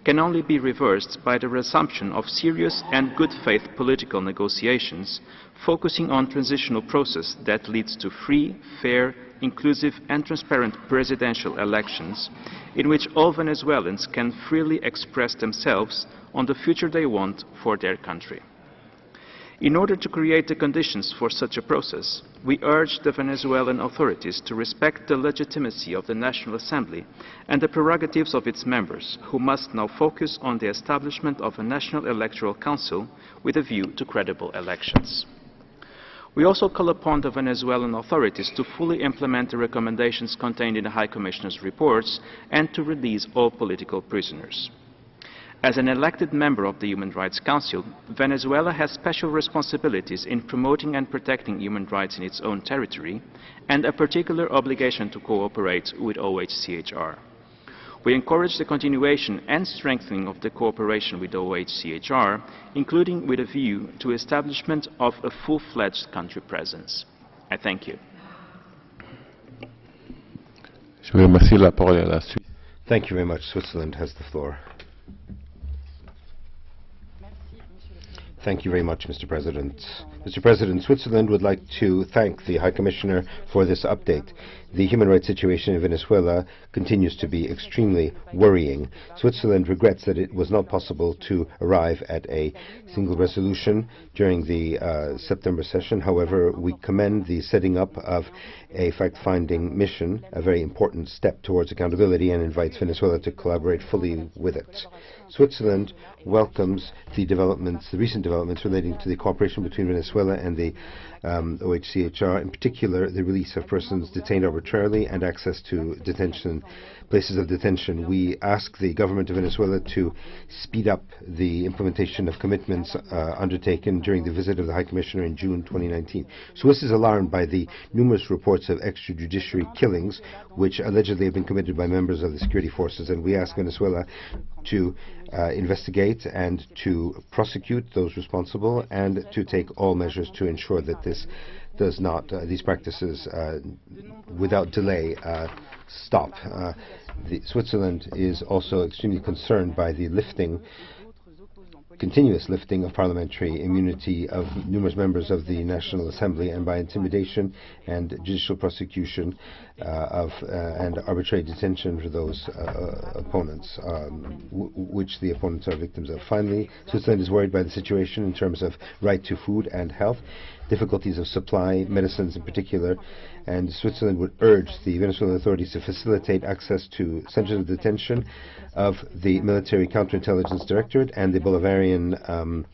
can only be reversed by the resumption of serious and good faith political negotiations focusing on transitional process that leads to free, fair, inclusive and transparent presidential elections in which all Venezuelans can freely express themselves on the future they want for their country. In order to create the conditions for such a process, we urge the Venezuelan authorities to respect the legitimacy of the National Assembly and the prerogatives of its members, who must now focus on the establishment of a National Electoral Council with a view to credible elections. We also call upon the Venezuelan authorities to fully implement the recommendations contained in the High Commissioner's reports and to release all political prisoners. As an elected member of the Human Rights Council, Venezuela has special responsibilities in promoting and protecting human rights in its own territory and a particular obligation to cooperate with OHCHR. We encourage the continuation and strengthening of the cooperation with OHCHR, including with a view to establishment of a full-fledged country presence. I thank you. Thank you very much. Switzerland has the floor. Thank you very much, Mr. President. Mr. President, Switzerland would like to thank the High Commissioner for this update. The human rights situation in Venezuela continues to be extremely worrying. Switzerland regrets that it was not possible to arrive at a single resolution during the September session. However, we commend the setting up of a fact-finding mission, a very important step towards accountability, and invites Venezuela to collaborate fully with it. Switzerland welcomes the recent developments relating to the cooperation between Venezuela and the OHCHR, in particular the release of persons detained arbitrarily and access to places of detention. We ask the government of Venezuela to speed up the implementation of commitments undertaken during the visit of the High Commissioner in June 2019. Swiss is alarmed by the numerous reports of extrajudiciary killings which allegedly have been committed by members of the security forces, and we ask Venezuela to investigate and to prosecute those responsible and to take all measures to ensure that these practices without delay stop. Switzerland is also extremely concerned by the continuous lifting of parliamentary immunity of numerous members of the National Assembly, and by intimidation and judicial prosecution and arbitrary detention for those opponents, which the opponents are victims of. Finally, Switzerland is worried by the situation in terms of right to food and health, difficulties of supply, medicines in particular, and Switzerland would urge the Venezuelan authorities to facilitate access to centers of detention of the Military Counterintelligence Directorate and the Bolivarian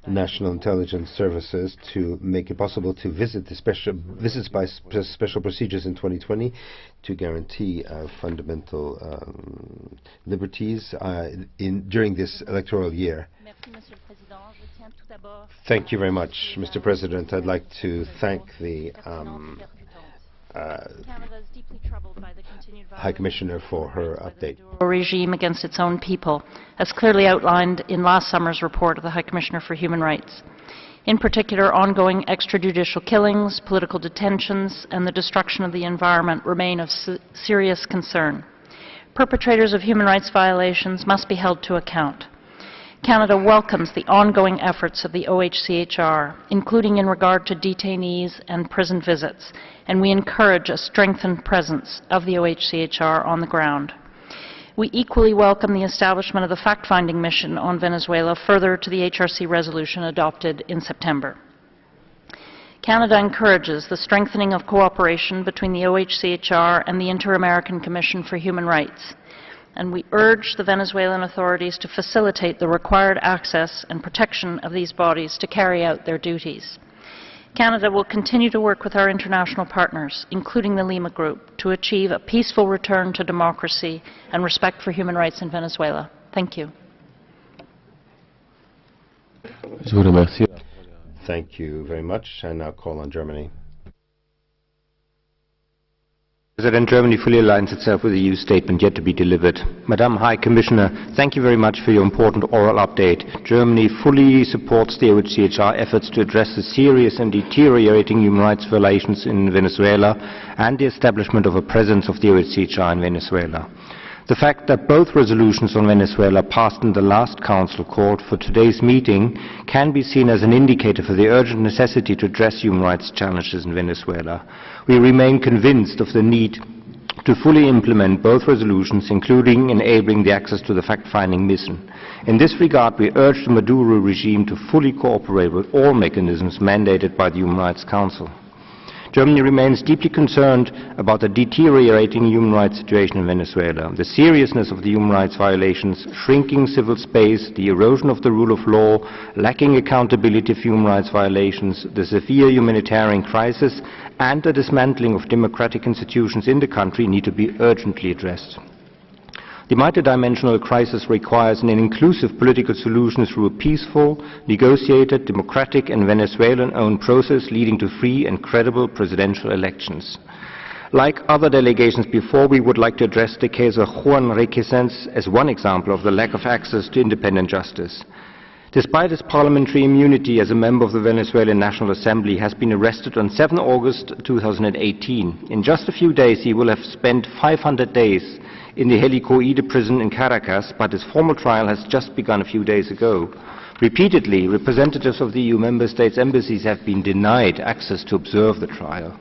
National Intelligence Services to make it possible to visit the visits by special procedures in 2020 to guarantee fundamental liberties during this electoral year. Thank you very much, Mr. President. I'd like to thank the High Commissioner for her update. Regime against its own people, as clearly outlined in last summer's report of the High Commissioner for Human Rights. In particular, ongoing extrajudicial killings, political detentions, and the destruction of the environment remain of serious concern. Perpetrators of human rights violations must be held to account. Canada welcomes the ongoing efforts of the OHCHR, including in regard to detainees and prison visits, and we encourage a strengthened presence of the OHCHR on the ground. We equally welcome the establishment of the fact-finding mission on Venezuela, further to the HRC resolution adopted in September. Canada encourages the strengthening of cooperation between the OHCHR and the Inter-American Commission for Human Rights, and we urge the Venezuelan authorities to facilitate the required access and protection of these bodies to carry out their duties. Canada will continue to work with our international partners, including the Lima Group, to achieve a peaceful return to democracy and respect for human rights in Venezuela. Thank you. Je vous remercie. Thank you very much. I now call on Germany. President, Germany fully aligns itself with the EU statement yet to be delivered. Madam High Commissioner, thank you very much for your important oral update. Germany fully supports the OHCHR efforts to address the serious and deteriorating human rights violations in Venezuela and the establishment of a presence of the OHCHR in Venezuela. The fact that both resolutions on Venezuela passed in the last Council called for today's meeting can be seen as an indicator for the urgent necessity to address human rights challenges in Venezuela. We remain convinced of the need to fully implement both resolutions, including enabling the access to the fact-finding mission. In this regard, we urge the Maduro regime to fully cooperate with all mechanisms mandated by the Human Rights Council. Germany remains deeply concerned about the deteriorating human rights situation in Venezuela. The seriousness of the human rights violations, shrinking civil space, the erosion of the rule of law, lacking accountability of human rights violations, the severe humanitarian crisis, and the dismantling of democratic institutions in the country need to be urgently addressed. The multidimensional crisis requires an inclusive political solution through a peaceful, negotiated, democratic and Venezuelan-owned process leading to free and credible presidential elections. Like other delegations before, we would like to address the case of Juan Requesens as one example of the lack of access to independent justice. Despite his parliamentary immunity as a member of the Venezuelan National Assembly, he has been arrested on 7 August 2018. In just a few days, he will have spent 500 days in the Helicoide prison in Caracas, but his formal trial has just begun a few days ago. Repeatedly, representatives of the EU member states' embassies have been denied access to observe the trial.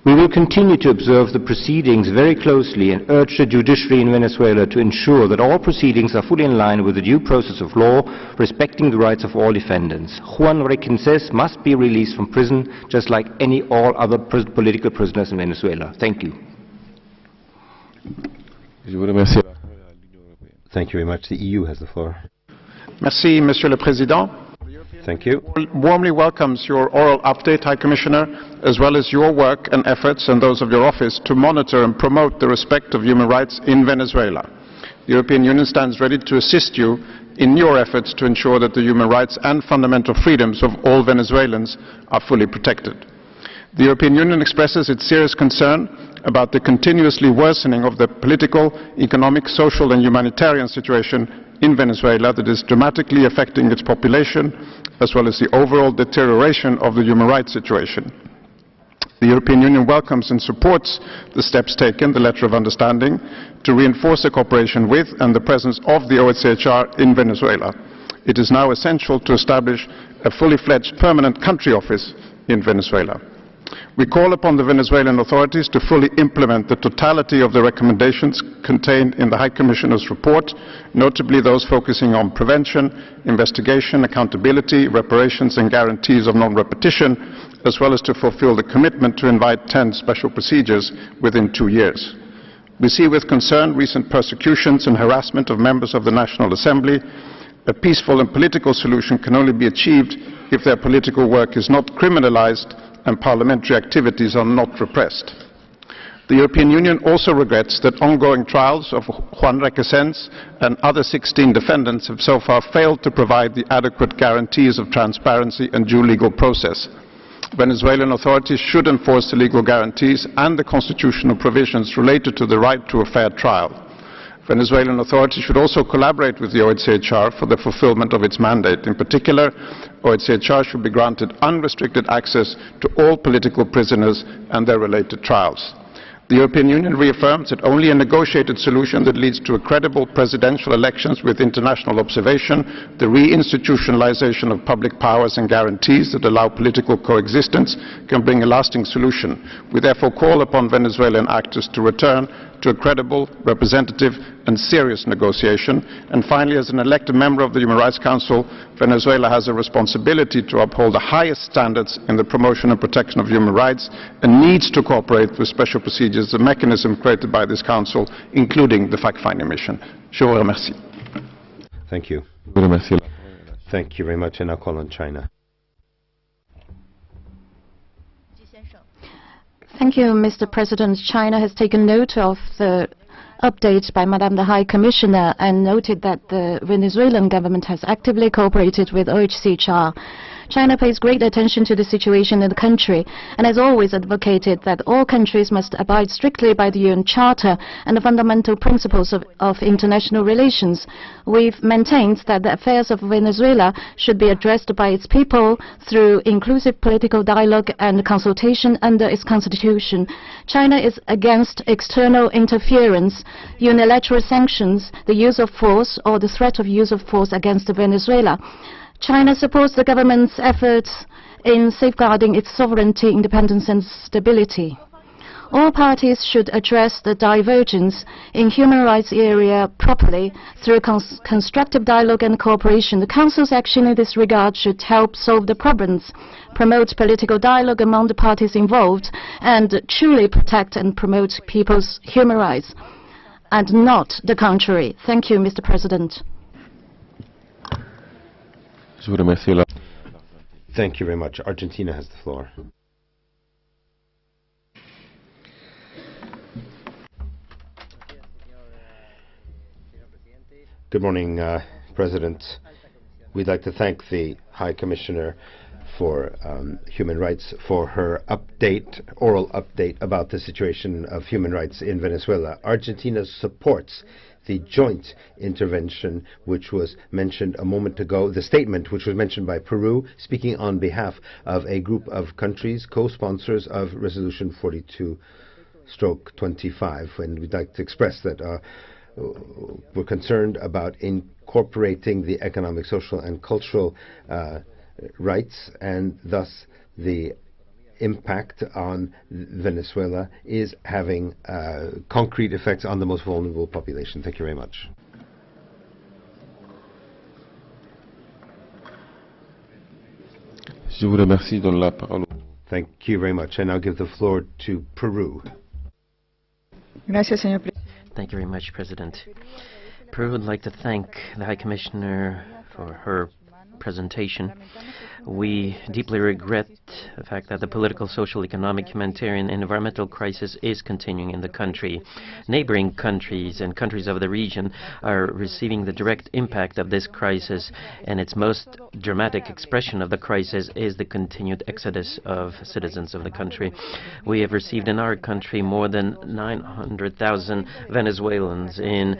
We will continue to observe the proceedings very closely and urge the judiciary in Venezuela to ensure that all proceedings are fully in line with the due process of law, respecting the rights of all defendants. Juan Requesens must be released from prison, just like all other political prisoners in Venezuela. Thank you. Thank you very much. The EU has the floor. Merci, Monsieur le Président. Thank you. Warmly welcomes your oral update, High Commissioner, as well as your work and efforts and those of your office to monitor and promote the respect of human rights in Venezuela. The European Union stands ready to assist you in your efforts to ensure that the human rights and fundamental freedoms of all Venezuelans are fully protected. The European Union expresses its serious concern about the continuously worsening of the political, economic, social and humanitarian situation in Venezuela that is dramatically affecting its population, as well as the overall deterioration of the human rights situation. The European Union welcomes and supports the steps taken, the letter of understanding, to reinforce the cooperation with and the presence of the OHCHR in Venezuela. It is now essential to establish a fully fledged permanent country office in Venezuela. We call upon the Venezuelan authorities to fully implement the totality of the recommendations contained in the High Commissioner's report, notably those focusing on prevention, investigation, accountability, reparations and guarantees of non-repetition, as well as to fulfill the commitment to invite 10 special procedures within 2 years. We see with concern recent persecutions and harassment of members of the National Assembly. A peaceful and political solution can only be achieved if their political work is not criminalized and parliamentary activities are not repressed. The European Union also regrets that ongoing trials of Juan Requesens and other 16 defendants have so far failed to provide the adequate guarantees of transparency and due legal process. Venezuelan authorities should enforce the legal guarantees and the constitutional provisions related to the right to a fair trial. Venezuelan authorities should also collaborate with the OHCHR for the fulfillment of its mandate. In particular, OHCHR should be granted unrestricted access to all political prisoners and their related trials. The European Union reaffirms that only a negotiated solution that leads to a credible presidential elections with international observation, the reinstitutionalization of public powers and guarantees that allow political coexistence can bring a lasting solution. We therefore call upon Venezuelan actors to return to a credible, representative and serious negotiation. And finally, as an elected member of the Human Rights Council, Venezuela has a responsibility to uphold the highest standards in the promotion and protection of human rights and needs to cooperate with special procedures, the mechanism created by this Council, including the fact-finding mission. Je vous remercie. Thank you. Thank you very much. And I'll call on China. Thank you, Mr. President. China has taken note of the update by Madam the High Commissioner and noted that the Venezuelan government has actively cooperated with OHCHR. China pays great attention to the situation in the country and has always advocated that all countries must abide strictly by the UN Charter and the fundamental principles of international relations. We've maintained that the affairs of Venezuela should be addressed by its people through inclusive political dialogue and consultation under its constitution. China is against external interference, unilateral sanctions, the use of force or the threat of use of force against Venezuela. China supports the government's efforts in safeguarding its sovereignty, independence and stability. All parties should address the divergence in human rights area properly through constructive dialogue and cooperation. The Council's action in this regard should help solve the problems, promote political dialogue among the parties involved, and truly protect and promote people's human rights, and not the contrary. Thank you, Mr. President. Thank you very much. Argentina has the floor. Good morning, President. We'd like to thank the High Commissioner for Human Rights for her oral update about the situation of human rights in Venezuela. Argentina supports the joint intervention which was mentioned a moment ago, the statement which was mentioned by Peru, speaking on behalf of a group of countries, co-sponsors of Resolution 42/25. And we'd like to express that we're concerned about incorporating the economic, social and cultural rights, and thus the impact on Venezuela is having concrete effects on the most vulnerable population. Thank you very much. Thank you very much. And I'll give the floor to Peru. Gracias, señor presidente. Thank you very much, President. Peru would like to thank the High Commissioner for her presentation. We deeply regret the fact that the political, social, economic, humanitarian, and environmental crisis is continuing in the country. Neighboring countries and countries of the region are receiving the direct impact of this crisis, and its most dramatic expression of the crisis is the continued exodus of citizens of the country. We have received in our country more than 900,000 Venezuelans in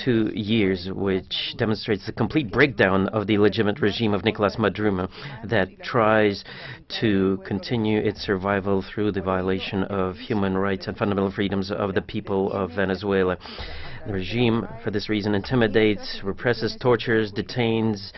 2 years, which demonstrates the complete breakdown of the legitimate regime of Nicolas Maduro that tries to continue its survival through the violation of human rights and fundamental freedoms of the people of Venezuela. The regime, for this reason, intimidates, represses, tortures, detains,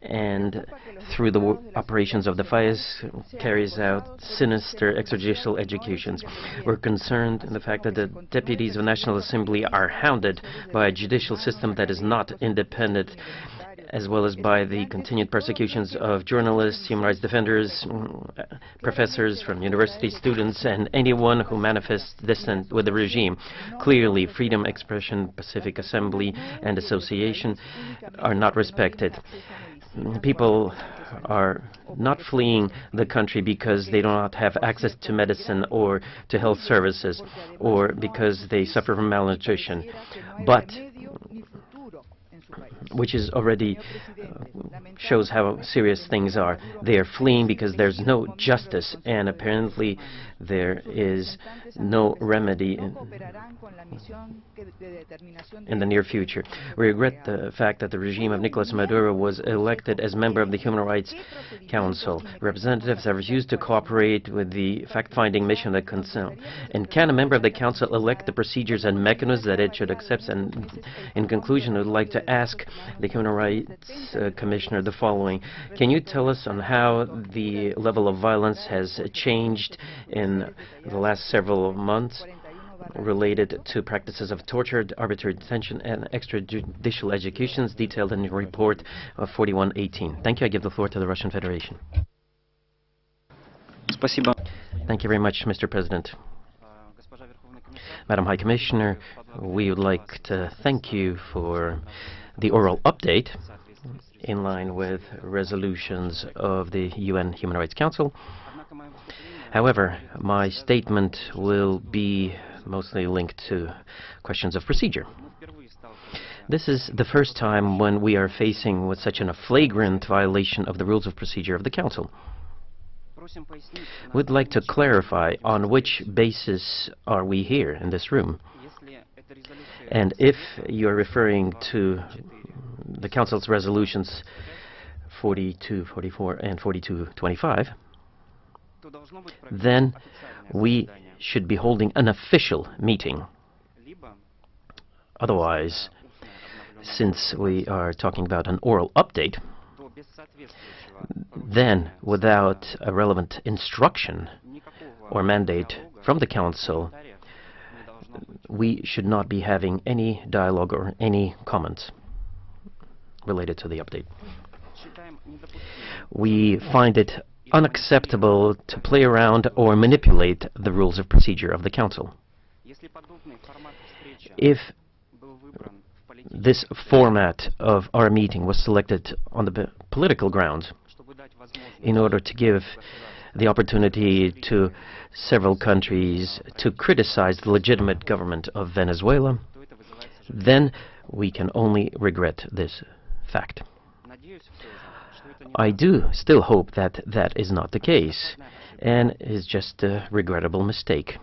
and through the operations of the FAES, carries out sinister extrajudicial executions. We're concerned in the fact that the deputies of the National Assembly are hounded by a judicial system that is not independent, as well as by the continued persecutions of journalists, human rights defenders, professors from university students, and anyone who manifests dissent with the regime. Clearly, freedom, expression, pacific assembly, and association are not respected. People are not fleeing the country because they do not have access to medicine or to health services, or because they suffer from malnutrition, but which is already shows how serious things are. They are fleeing because there's no justice, and apparently there is no remedy in the near future. We regret the fact that the regime of Nicolas Maduro was elected as member of the Human Rights Council. Representatives have refused to cooperate with the fact-finding mission that concern. And can a member of the Council elect the procedures and mechanisms that it should accept? And in conclusion, I would like to ask the Human Rights Commissioner the following. Can you tell us on how the level of violence has changed in the last several months? related to practices of torture, arbitrary detention, and extrajudicial executions detailed in the report of 4118. Thank you. I give the floor to the Russian Federation. Thank you very much, Mr. President. Madam High Commissioner, we would like to thank you for the oral update in line with resolutions of the UN Human Rights Council. However, my statement will be mostly linked to questions of procedure. This is the first time when we are facing with such a flagrant violation of the rules of procedure of the Council. We'd like to clarify on which basis are we here in this room. And if you're referring to the Council's resolutions 4244 and 4225, then we should be holding an official meeting. Otherwise, since we are talking about an oral update, then without a relevant instruction or mandate from the Council, we should not be having any dialogue or any comments related to the update. We find it unacceptable to play around or manipulate the rules of procedure of the Council. If this format of our meeting was selected on the political grounds in order to give the opportunity to several countries to criticize the legitimate government of Venezuela, then we can only regret this fact. I do still hope that that is not the case and is just a regrettable mistake,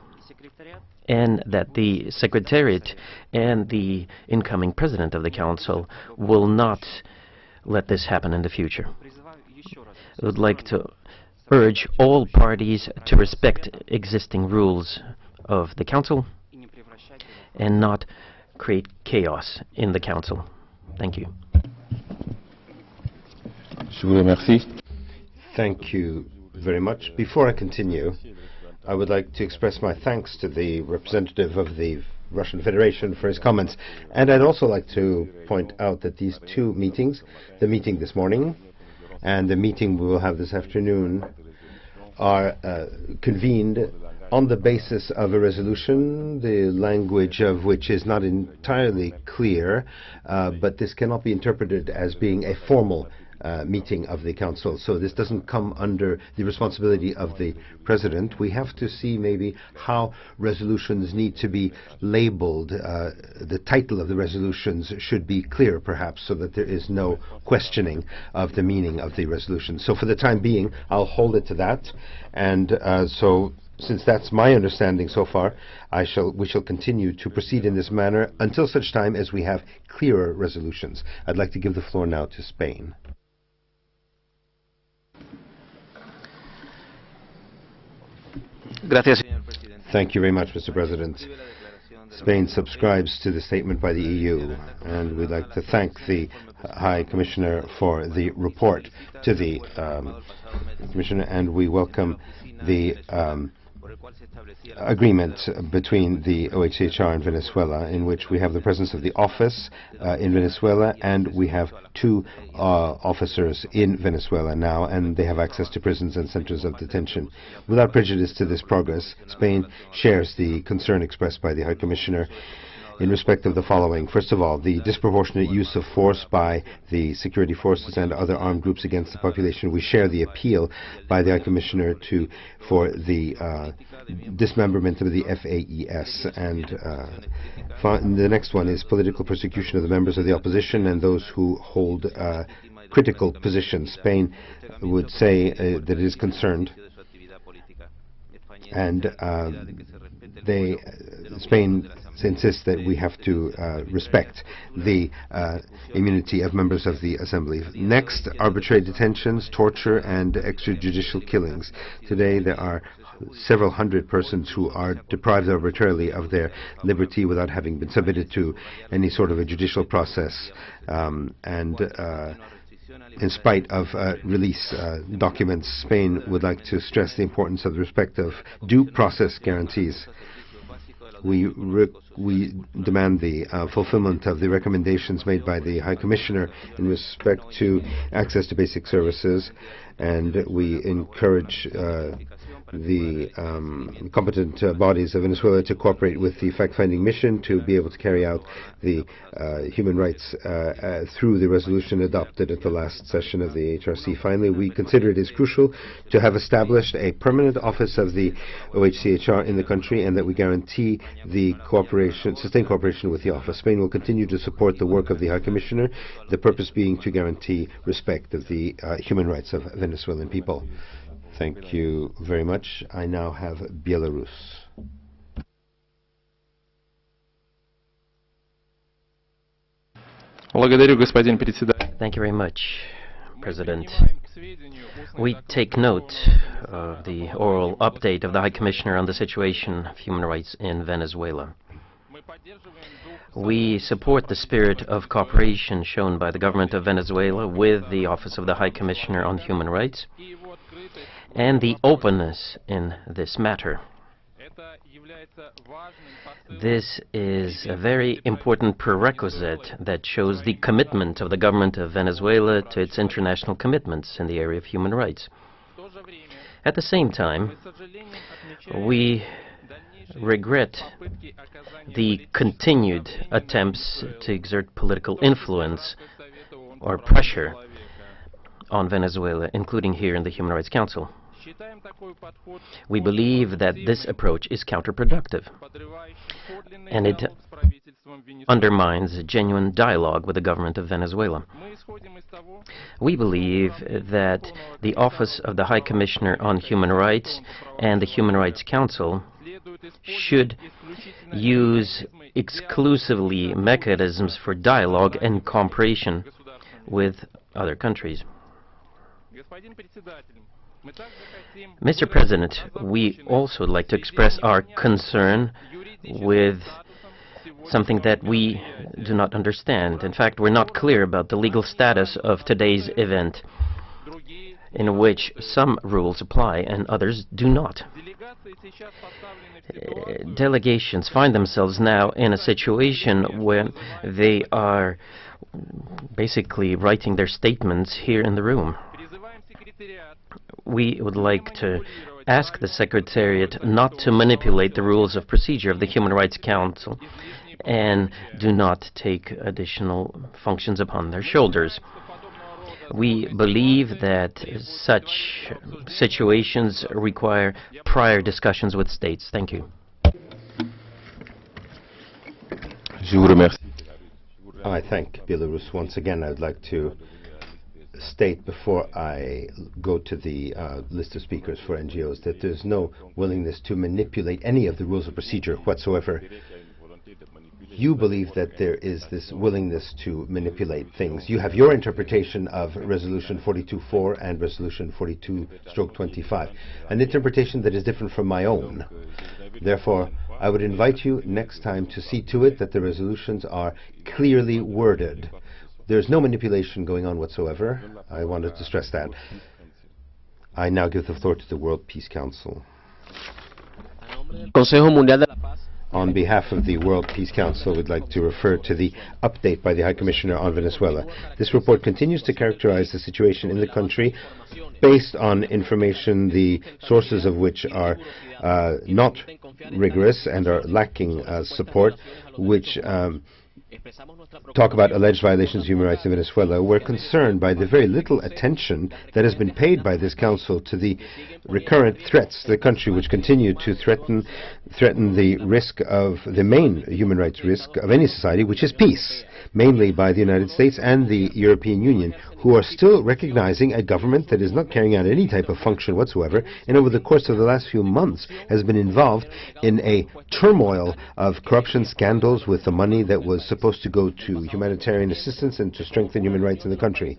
and that the Secretariat and the incoming President of the Council will not let this happen in the future. I would like to urge all parties to respect existing rules of the Council and not create chaos in the Council. Thank you. Thank you very much. Before I continue, I would like to express my thanks to the representative of the Russian Federation for his comments. And I'd also like to point out that these two meetings, the meeting this morning and the meeting we will have this afternoon, are convened on the basis of a resolution, the language of which is not entirely clear, but this cannot be interpreted as being a formal meeting of the Council. So this doesn't come under the responsibility of the President. We have to see maybe how resolutions need to be labeled. The title of the resolutions should be clear, perhaps, so that there is no questioning of the meaning of the resolution. So for the time being, I'll hold it to that. And so since that's my understanding so far, we shall continue to proceed in this manner until such time as we have clearer resolutions. I'd like to give the floor now to Spain. Thank you very much, Mr. President. Spain subscribes to the statement by the EU, and we'd like to thank the High Commissioner for the report to the Commissioner, and we welcome the agreement between the OHCHR and Venezuela, in which we have the presence of the office in Venezuela, and we have two officers in Venezuela now, and they have access to prisons and centers of detention. Without prejudice to this progress, Spain shares the concern expressed by the High Commissioner in respect of the following. First of all, the disproportionate use of force by the security forces and other armed groups against the population. We share the appeal by the High Commissioner for the dismemberment of the FAES. And the next one is political persecution of the members of the opposition and those who hold critical positions. Spain would say that it is concerned, and Spain insists that we have to respect the immunity of members of the Assembly. Next, arbitrary detentions, torture, and extrajudicial killings. Today there are several hundred persons who are deprived arbitrarily of their liberty without having been submitted to any sort of a judicial process, in spite of release documents. Spain would like to stress the importance of the respect of due process guarantees we demand the fulfillment of the recommendations made by the High Commissioner in respect to access to basic services, and we encourage the competent bodies of Venezuela to cooperate with the fact-finding mission to be able to carry out the human rights through the resolution adopted at the last session of the HRC. Finally, we consider it is crucial to have established a permanent office of the OHCHR in the country, and that we guarantee the sustained cooperation with the office. Spain will continue to support the work of the High Commissioner, the purpose being to guarantee respect of the human rights of Venezuelan people. Thank you very much. I now have Belarus. Thank you very much, President. We take note of the oral update of the High Commissioner on the situation of human rights in Venezuela. We support the spirit of cooperation shown by the government of Venezuela with the Office of the High Commissioner on Human Rights and the openness in this matter. This is a very important prerequisite that shows the commitment of the government of Venezuela to its international commitments in the area of human rights. At the same time, we regret the continued attempts to exert political influence or pressure on Venezuela, including here in the Human Rights Council. We believe that this approach is counterproductive, and it undermines a genuine dialogue with the government of Venezuela. We believe that the Office of the High Commissioner on Human Rights and the Human Rights Council should use exclusively mechanisms for dialogue and cooperation with other countries. Mr. President, we also would like to express our concern with something that we do not understand. In fact, we're not clear about the legal status of today's event, in which some rules apply and others do not. Delegations find themselves now in a situation where they are basically writing their statements here in the room. We would like to ask the Secretariat not to manipulate the rules of procedure of the Human Rights Council and do not take additional functions upon their shoulders. We believe that such situations require prior discussions with states. Thank you. I thank Belarus once again. I'd like to state before I go to the list of speakers for NGOs that there's no willingness to manipulate any of the rules of procedure whatsoever. You believe that there is this willingness to manipulate things. You have your interpretation of Resolution 42.4 and Resolution 42/25, an interpretation that is different from my own. Therefore, I would invite you next time to see to it that the resolutions are clearly worded. There's no manipulation going on whatsoever. I wanted to stress that. I now give the floor to the World Peace Council. On behalf of the World Peace Council, we'd like to refer to the update by the High Commissioner on Venezuela. This report continues to characterize the situation in the country based on information, the sources of which are not rigorous and are lacking support, which talk about alleged violations of human rights in Venezuela. We're concerned by the very little attention that has been paid by this Council to the recurrent threats to the country, which continue to threaten the risk of the main human rights risk of any society, which is peace, mainly by the United States and the European Union, who are still recognizing a government that is not carrying out any type of function whatsoever, and over the course of the last few months has been involved in a turmoil of corruption scandals with the money that was supposed to go to humanitarian assistance and to strengthen human rights in the country.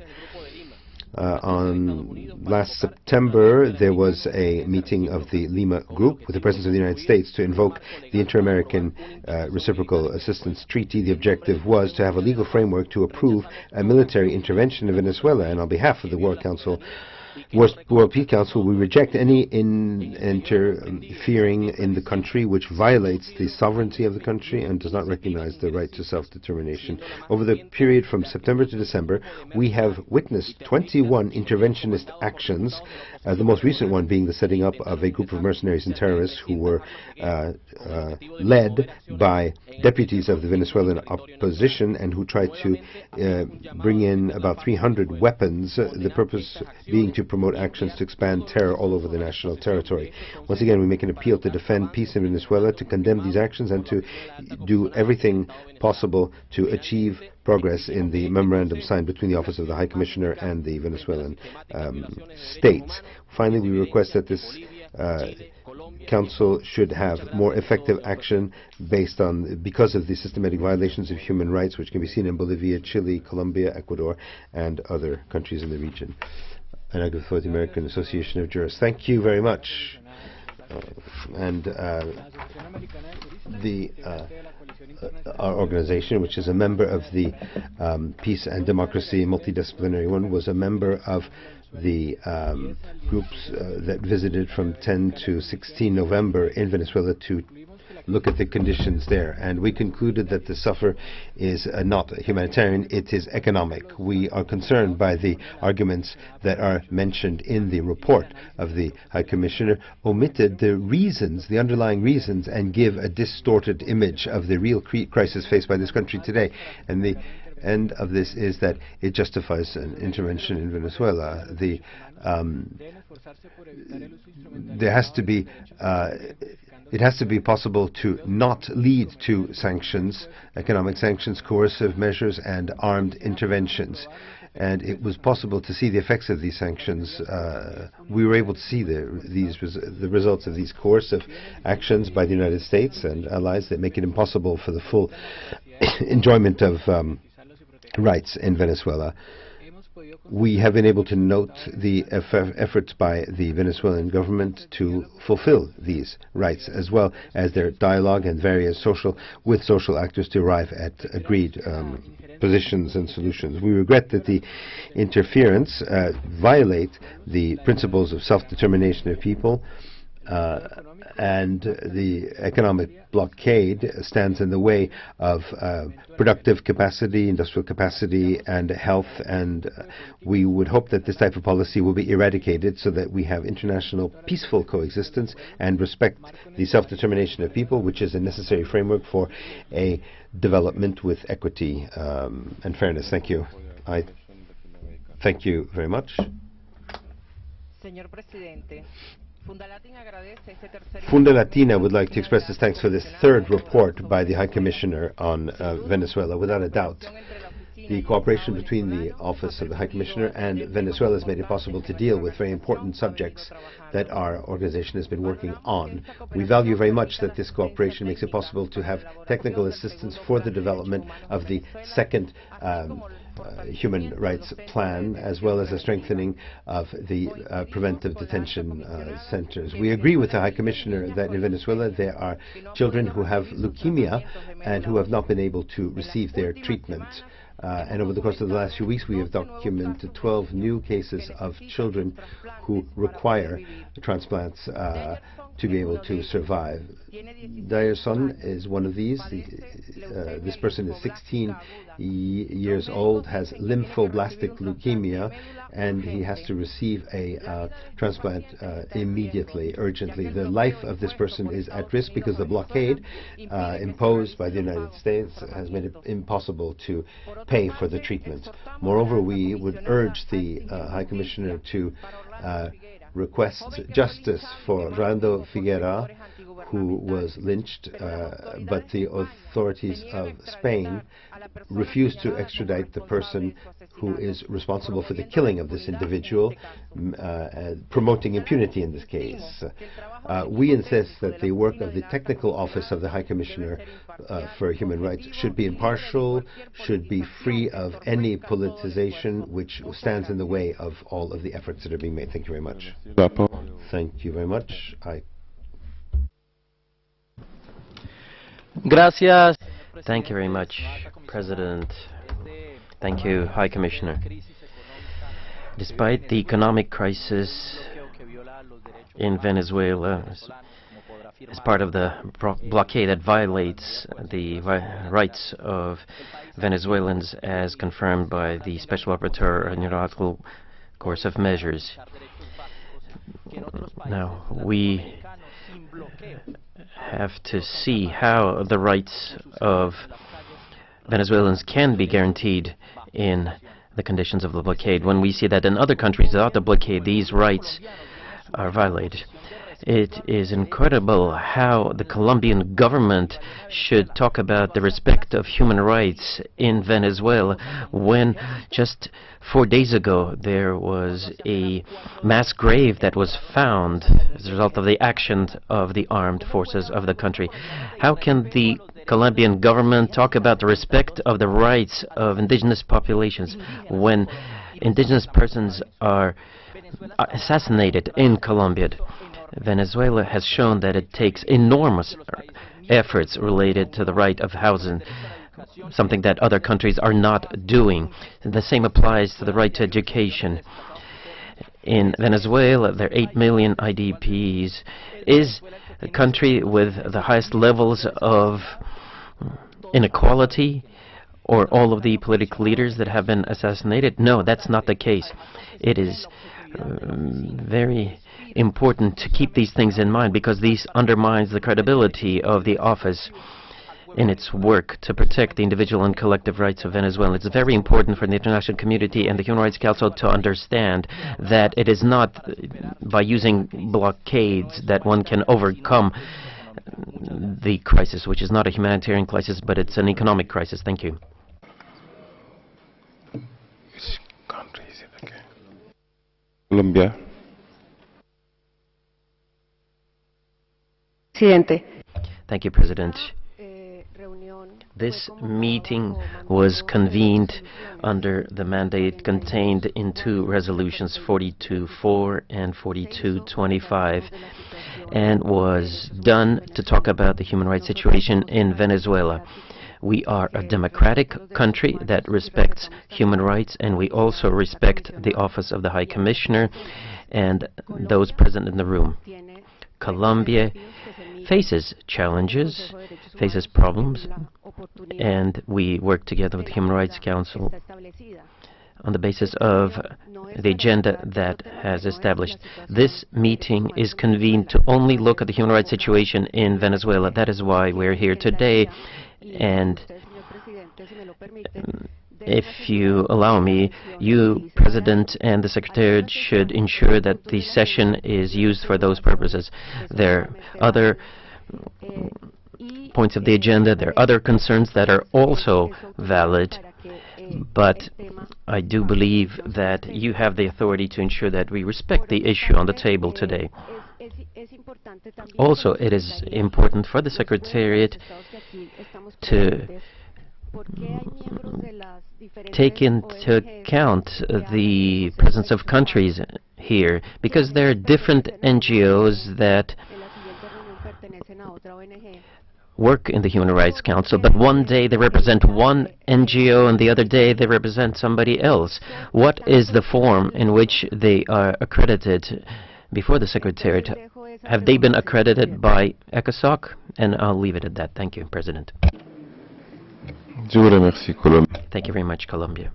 On last September, there was a meeting of the Lima Group with the President of the United States to invoke the Inter-American Reciprocal Assistance Treaty. The objective was to have a legal framework to approve a military intervention in Venezuela. And on behalf of the World Council, World Peace Council, we reject any interfering in the country which violates the sovereignty of the country and does not recognize the right to self-determination. Over the period from September to December, we have witnessed 21 interventionist actions, the most recent one being the setting up of a group of mercenaries and terrorists who were led by deputies of the Venezuelan opposition and who tried to bring in about 300 weapons, the purpose being to promote actions to expand terror all over the national territory. Once again, we make an appeal to defend peace in Venezuela, to condemn these actions, and to do everything possible to achieve progress in the memorandum signed between the Office of the High Commissioner and the Venezuelan state. Finally, we request that this Council should have more effective action because of the systematic violations of human rights which can be seen in Bolivia, Chile, Colombia, Ecuador, and other countries in the region. And I go for the American Association of Jurists. Thank you very much. Our organization, which is a member of the Peace and Democracy Multidisciplinary one, was a member of the groups that visited from 10 to 16 November in Venezuela to look at the conditions there. And we concluded that the suffer is not humanitarian, it is economic. We are concerned by the arguments that are mentioned in the report of the High Commissioner, omitted the reasons, the underlying reasons, and give a distorted image of the real crisis faced by this country today. And the end of this is that it justifies an intervention in Venezuela. It has to be possible to not lead to sanctions, economic sanctions, coercive measures, and armed interventions. And it was possible to see the effects of these sanctions. We were able to see the results of these coercive actions by the United States and allies that make it impossible for the full enjoyment of rights in Venezuela. We have been able to note the efforts by the Venezuelan government to fulfill these rights, as well as their dialogue and various social actors to arrive at agreed positions and solutions. We regret that the interference violate the principles of self-determination of people, and the economic blockade stands in the way of productive capacity, industrial capacity, and health, and we would hope that this type of policy will be eradicated so that we have international peaceful coexistence and respect the self-determination of people, which is a necessary framework for a development with equity and fairness. Thank you. I thank you very much. Señor Presidente, Funda Latina would like to express its thanks for this third report by the High Commissioner on Venezuela. Without a doubt, the cooperation between the Office of the High Commissioner and Venezuela has made it possible to deal with very important subjects that our organization has been working on. We value very much that this cooperation makes it possible to have technical assistance for the development of the second human rights plan, as well as a strengthening of the preventive detention centers. We agree with the High Commissioner that in Venezuela there are children who have leukemia and who have not been able to receive their treatment. And over the course of the last few weeks, we have documented 12 new cases of children who require transplants to be able to survive. Dair's son is one of these. This person is 16 years old, has lymphoblastic leukemia, and he has to receive a transplant immediately, urgently. The life of this person is at risk because the blockade imposed by the United States has made it impossible to pay for the treatment. Moreover, we would urge the High Commissioner to request justice for Rolando Figuera, who was lynched, but the authorities of Spain refused to extradite the person who is responsible for the killing of this individual, promoting impunity in this case. We insist that the work of the Technical Office of the High Commissioner for Human Rights should be impartial, should be free of any politicization which stands in the way of all of the efforts that are being made. Thank you very much. Thank you very much. Gracias. Thank you very much, President. Thank you, High Commissioner. Despite the economic crisis in Venezuela, as part of the blockade that violates the rights of Venezuelans as confirmed by the Special Rapporteur on unilateral course of measures. Now, we have to see how the rights of Venezuelans can be guaranteed in the conditions of the blockade, when we see that in other countries without the blockade these rights are violated. It is incredible how the Colombian government should talk about the respect of human rights in Venezuela when just 4 days ago there was a mass grave that was found as a result of the actions of the armed forces of the country. How can the Colombian government talk about the respect of the rights of indigenous populations when indigenous persons are assassinated in Colombia? Venezuela has shown that it takes enormous efforts related to the right of housing, something that other countries are not doing. The same applies to the right to education. In Venezuela, there are 8 million IDPs. Is a country with the highest levels of inequality, or all of the political leaders that have been assassinated? No, that's not the case. It is very important to keep these things in mind, because these undermines the credibility of the office in its work to protect the individual and collective rights of Venezuela. It's very important for the international community and the Human Rights Council to understand that it is not by using blockades that one can overcome the crisis, which is not a humanitarian crisis, but it's an economic crisis. Thank you. Colombia. Thank you, President. This meeting was convened under the mandate contained in 2 resolutions, 42-4 and 42-25, and was done to talk about the human rights situation in Venezuela. We are a democratic country that respects human rights, and we also respect the office of the High Commissioner and those present in the room. Colombia faces challenges, faces problems, and we work together with the Human Rights Council on the basis of the agenda that has established. This meeting is convened to only look at the human rights situation in Venezuela. That is why we're here today, and if you allow me, you, President, and the Secretariat should ensure that the session is used for those purposes. There are other points of the agenda, there are other concerns that are also valid, but I do believe that you have the authority to ensure that we respect the issue on the table today. Also, it is important for the Secretariat to take into account the presence of countries here, because there are different NGOs that work in the Human Rights Council, but one day they represent one NGO and the other day they represent somebody else. What is the form in which they are accredited before the Secretariat? Have they been accredited by ECOSOC? And I'll leave it at that. Thank you, President. Thank you very much, Colombia.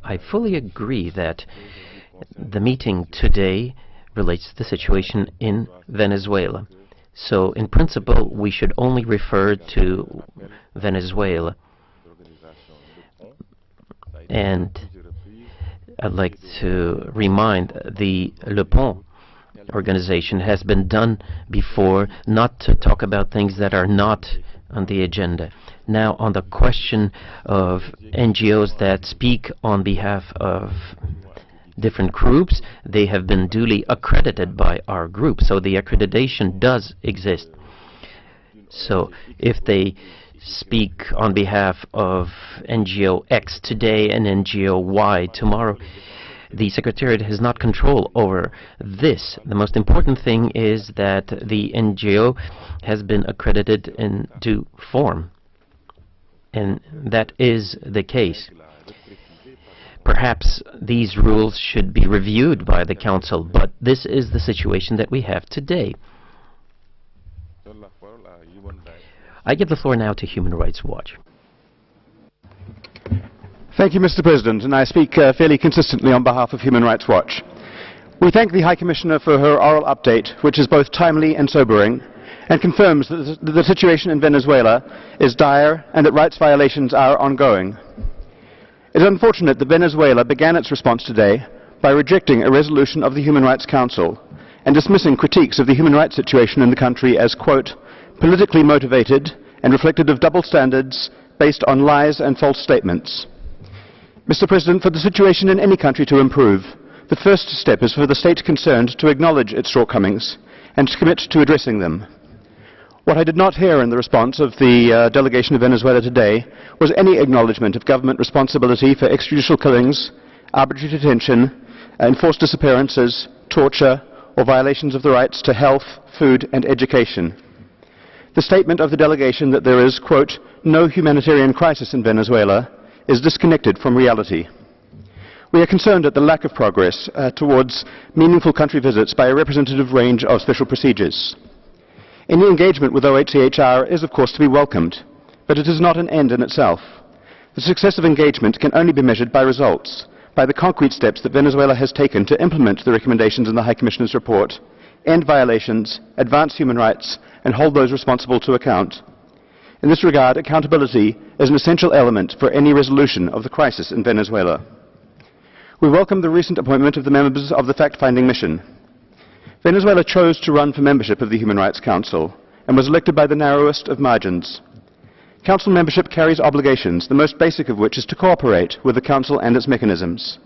I fully agree that the meeting today relates to the situation in Venezuela. So, in principle, we should only refer to Venezuela. And I'd like to remind the Le Pont organization has been done before not to talk about things that are not on the agenda. Now, on the question of NGOs that speak on behalf of different groups, they have been duly accredited by our group, so the accreditation does exist. So if they speak on behalf of NGO X today and NGO Y tomorrow, the Secretariat has not control over this. The most important thing is that the NGO has been accredited in due form, and that is the case. Perhaps these rules should be reviewed by the Council, but this is the situation that we have today. I give the floor now to Human Rights Watch. Thank you, Mr. President, and I speak fairly consistently on behalf of Human Rights Watch. We thank the High Commissioner for her oral update, which is both timely and sobering, and confirms that the situation in Venezuela is dire and that rights violations are ongoing. It is unfortunate that Venezuela began its response today by rejecting a resolution of the Human Rights Council and dismissing critiques of the human rights situation in the country as, quote, politically motivated and reflective of double standards based on lies and false statements. Mr. President, for the situation in any country to improve, the first step is for the state concerned to acknowledge its shortcomings and to commit to addressing them. What I did not hear in the response of the delegation of Venezuela today was any acknowledgement of government responsibility for extrajudicial killings, arbitrary detention, enforced disappearances, torture, or violations of the rights to health, food, and education. The statement of the delegation that there is, quote, no humanitarian crisis in Venezuela is disconnected from reality. We are concerned at the lack of progress towards meaningful country visits by a representative range of special procedures. Any engagement with OHCHR is, of course, to be welcomed, but it is not an end in itself. The success of engagement can only be measured by results, by the concrete steps that Venezuela has taken to implement the recommendations in the High Commissioner's report, end violations, advance human rights, and hold those responsible to account. In this regard, accountability is an essential element for any resolution of the crisis in Venezuela. We welcome the recent appointment of the members of the fact-finding mission. Venezuela chose to run for membership of the Human Rights Council and was elected by the narrowest of margins. Council membership carries obligations, the most basic of which is to cooperate with the Council and its mechanisms.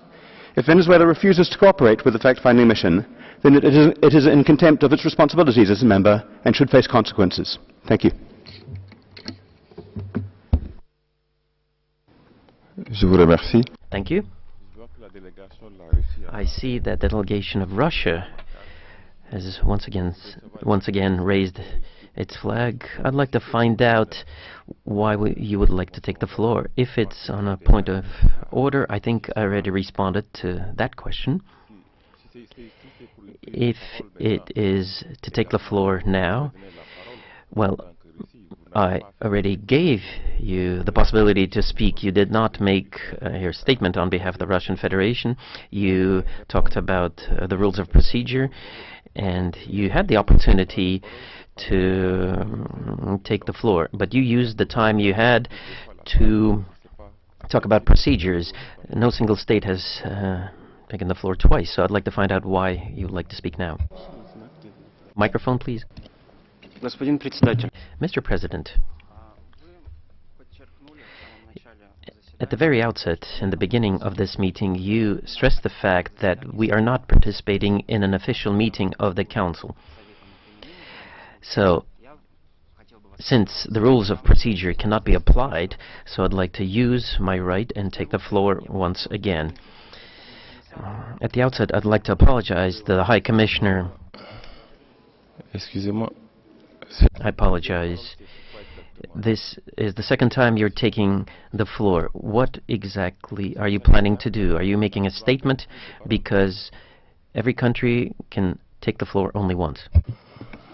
If Venezuela refuses to cooperate with the fact-finding mission, then it is in contempt of its responsibilities as a member and should face consequences. Thank you. Je vous remercie. Thank you. I see that the delegation of Russia has once again raised its flag. I'd like to find out why you would like to take the floor. If it's on a point of order, I think I already responded to that question. If it is to take the floor now, well, I already gave you the possibility to speak. You did not make your statement on behalf of the Russian Federation. You talked about the rules of procedure, and you had the opportunity to take the floor. But you used the time you had to talk about procedures. No single state has taken the floor twice, so I'd like to find out why you would like to speak now. Microphone, please. Mr. President, at the very outset, in the beginning of this meeting, you stressed the fact that we are not participating in an official meeting of the Council. So, since the rules of procedure cannot be applied, so I'd like to use my right and take the floor once again. At the outset, I'd like to apologize to the High Commissioner. Excusez-moi. I apologize. This is the second time you're taking the floor. What exactly are you planning to do? Are you making a statement? Because every country can take the floor only once.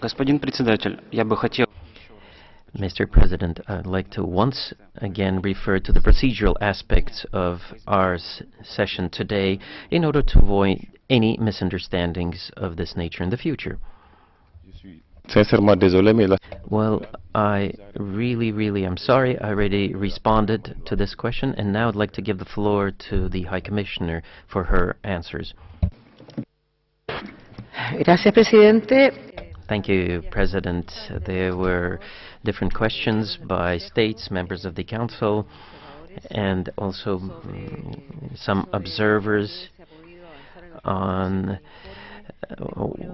Господин председатель, я бы хотел... Mr. President, I'd like to once again refer to the procedural aspects of our session today in order to avoid any misunderstandings of this nature in the future. Well, I really am sorry. I already responded to this question, and now I'd like to give the floor to the High Commissioner for her answers. Gracias, Presidente. Thank you, President. There were different questions by states, members of the Council, and also some observers on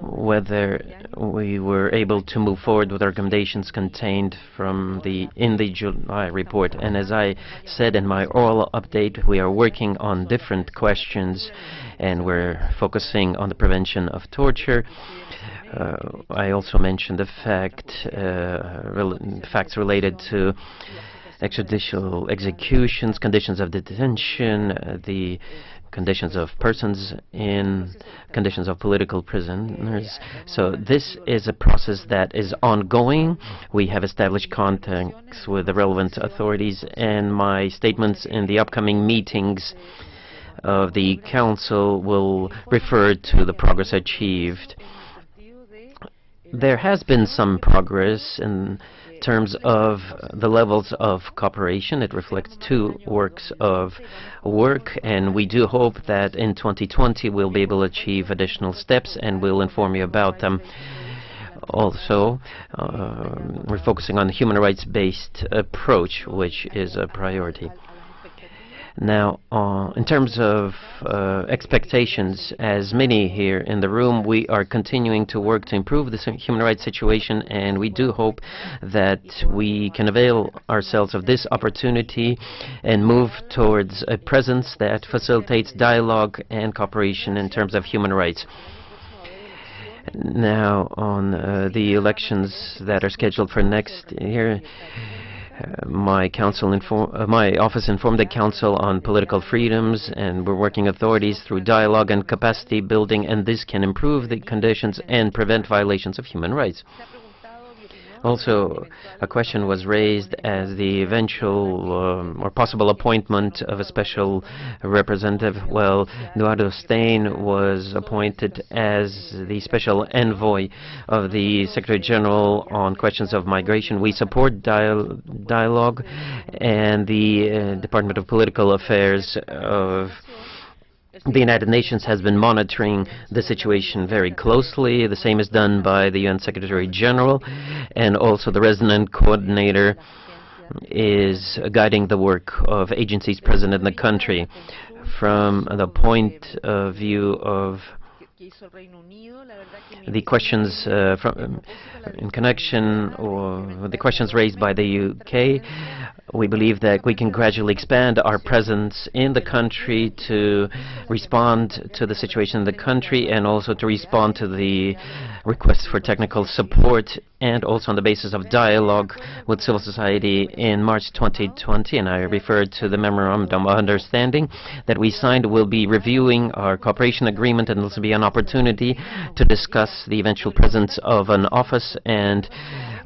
whether we were able to move forward with recommendations contained in the July report. And as I said in my oral update, we are working on different questions, and we're focusing on the prevention of torture. I also mentioned the facts related to extrajudicial executions, conditions of detention, the conditions of persons in conditions of political prisoners. So this is a process that is ongoing. We have established contacts with the relevant authorities, and my statements in the upcoming meetings of the Council will refer to the progress achieved. There has been some progress in terms of the levels of cooperation. It reflects 2 works of work, and we do hope that in 2020 we'll be able to achieve additional steps, and we'll inform you about them. Also, we're focusing on the human rights-based approach, which is a priority. Now, in terms of expectations, as many here in the room, we are continuing to work to improve the human rights situation, and we do hope that we can avail ourselves of this opportunity and move towards a presence that facilitates dialogue and cooperation in terms of human rights. Now, on the elections that are scheduled for next year, my office informed the Council on political freedoms, and we're working authorities through dialogue and capacity building, and this can improve the conditions and prevent violations of human rights. Also, a question was raised as the eventual or possible appointment of a special representative. Well, Eduardo Stein was appointed as the special envoy of the Secretary General on questions of migration. We support dialogue, and the Department of Political Affairs of the United Nations has been monitoring the situation very closely. The same is done by the UN Secretary General, and also the resident coordinator is guiding the work of agencies present in the country. From the point of view of the questions in connection with the questions raised by the UK, we believe that we can gradually expand our presence in the country to respond to the situation in the country, and also to respond to the requests for technical support, and also on the basis of dialogue with civil society. In March 2020, and I referred to the Memorandum of Understanding that we signed, we'll be reviewing our cooperation agreement, and this will be an opportunity to discuss the eventual presence of an office, and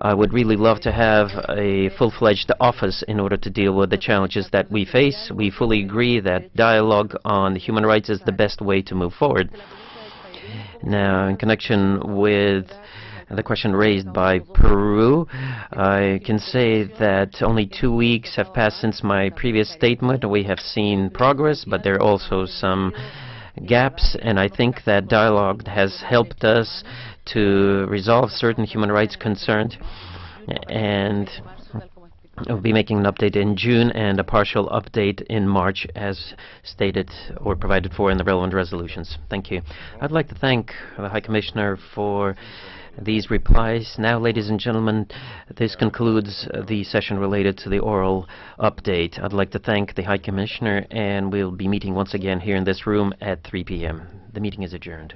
I would really love to have a full-fledged office in order to deal with the challenges that we face. We fully agree that dialogue on human rights is the best way to move forward. Now, in connection with the question raised by Peru, I can say that only 2 weeks have passed since my previous statement. We have seen progress, but there are also some gaps, and I think that dialogue has helped us to resolve certain human rights concerns, and we'll be making an update in June and a partial update in March, as stated or provided for in the relevant resolutions. Thank you. I'd like to thank the High Commissioner for these replies. Now, ladies and gentlemen, this concludes the session related to the oral update. I'd like to thank the High Commissioner, and we'll be meeting once again here in this room at 3 p.m. The meeting is adjourned.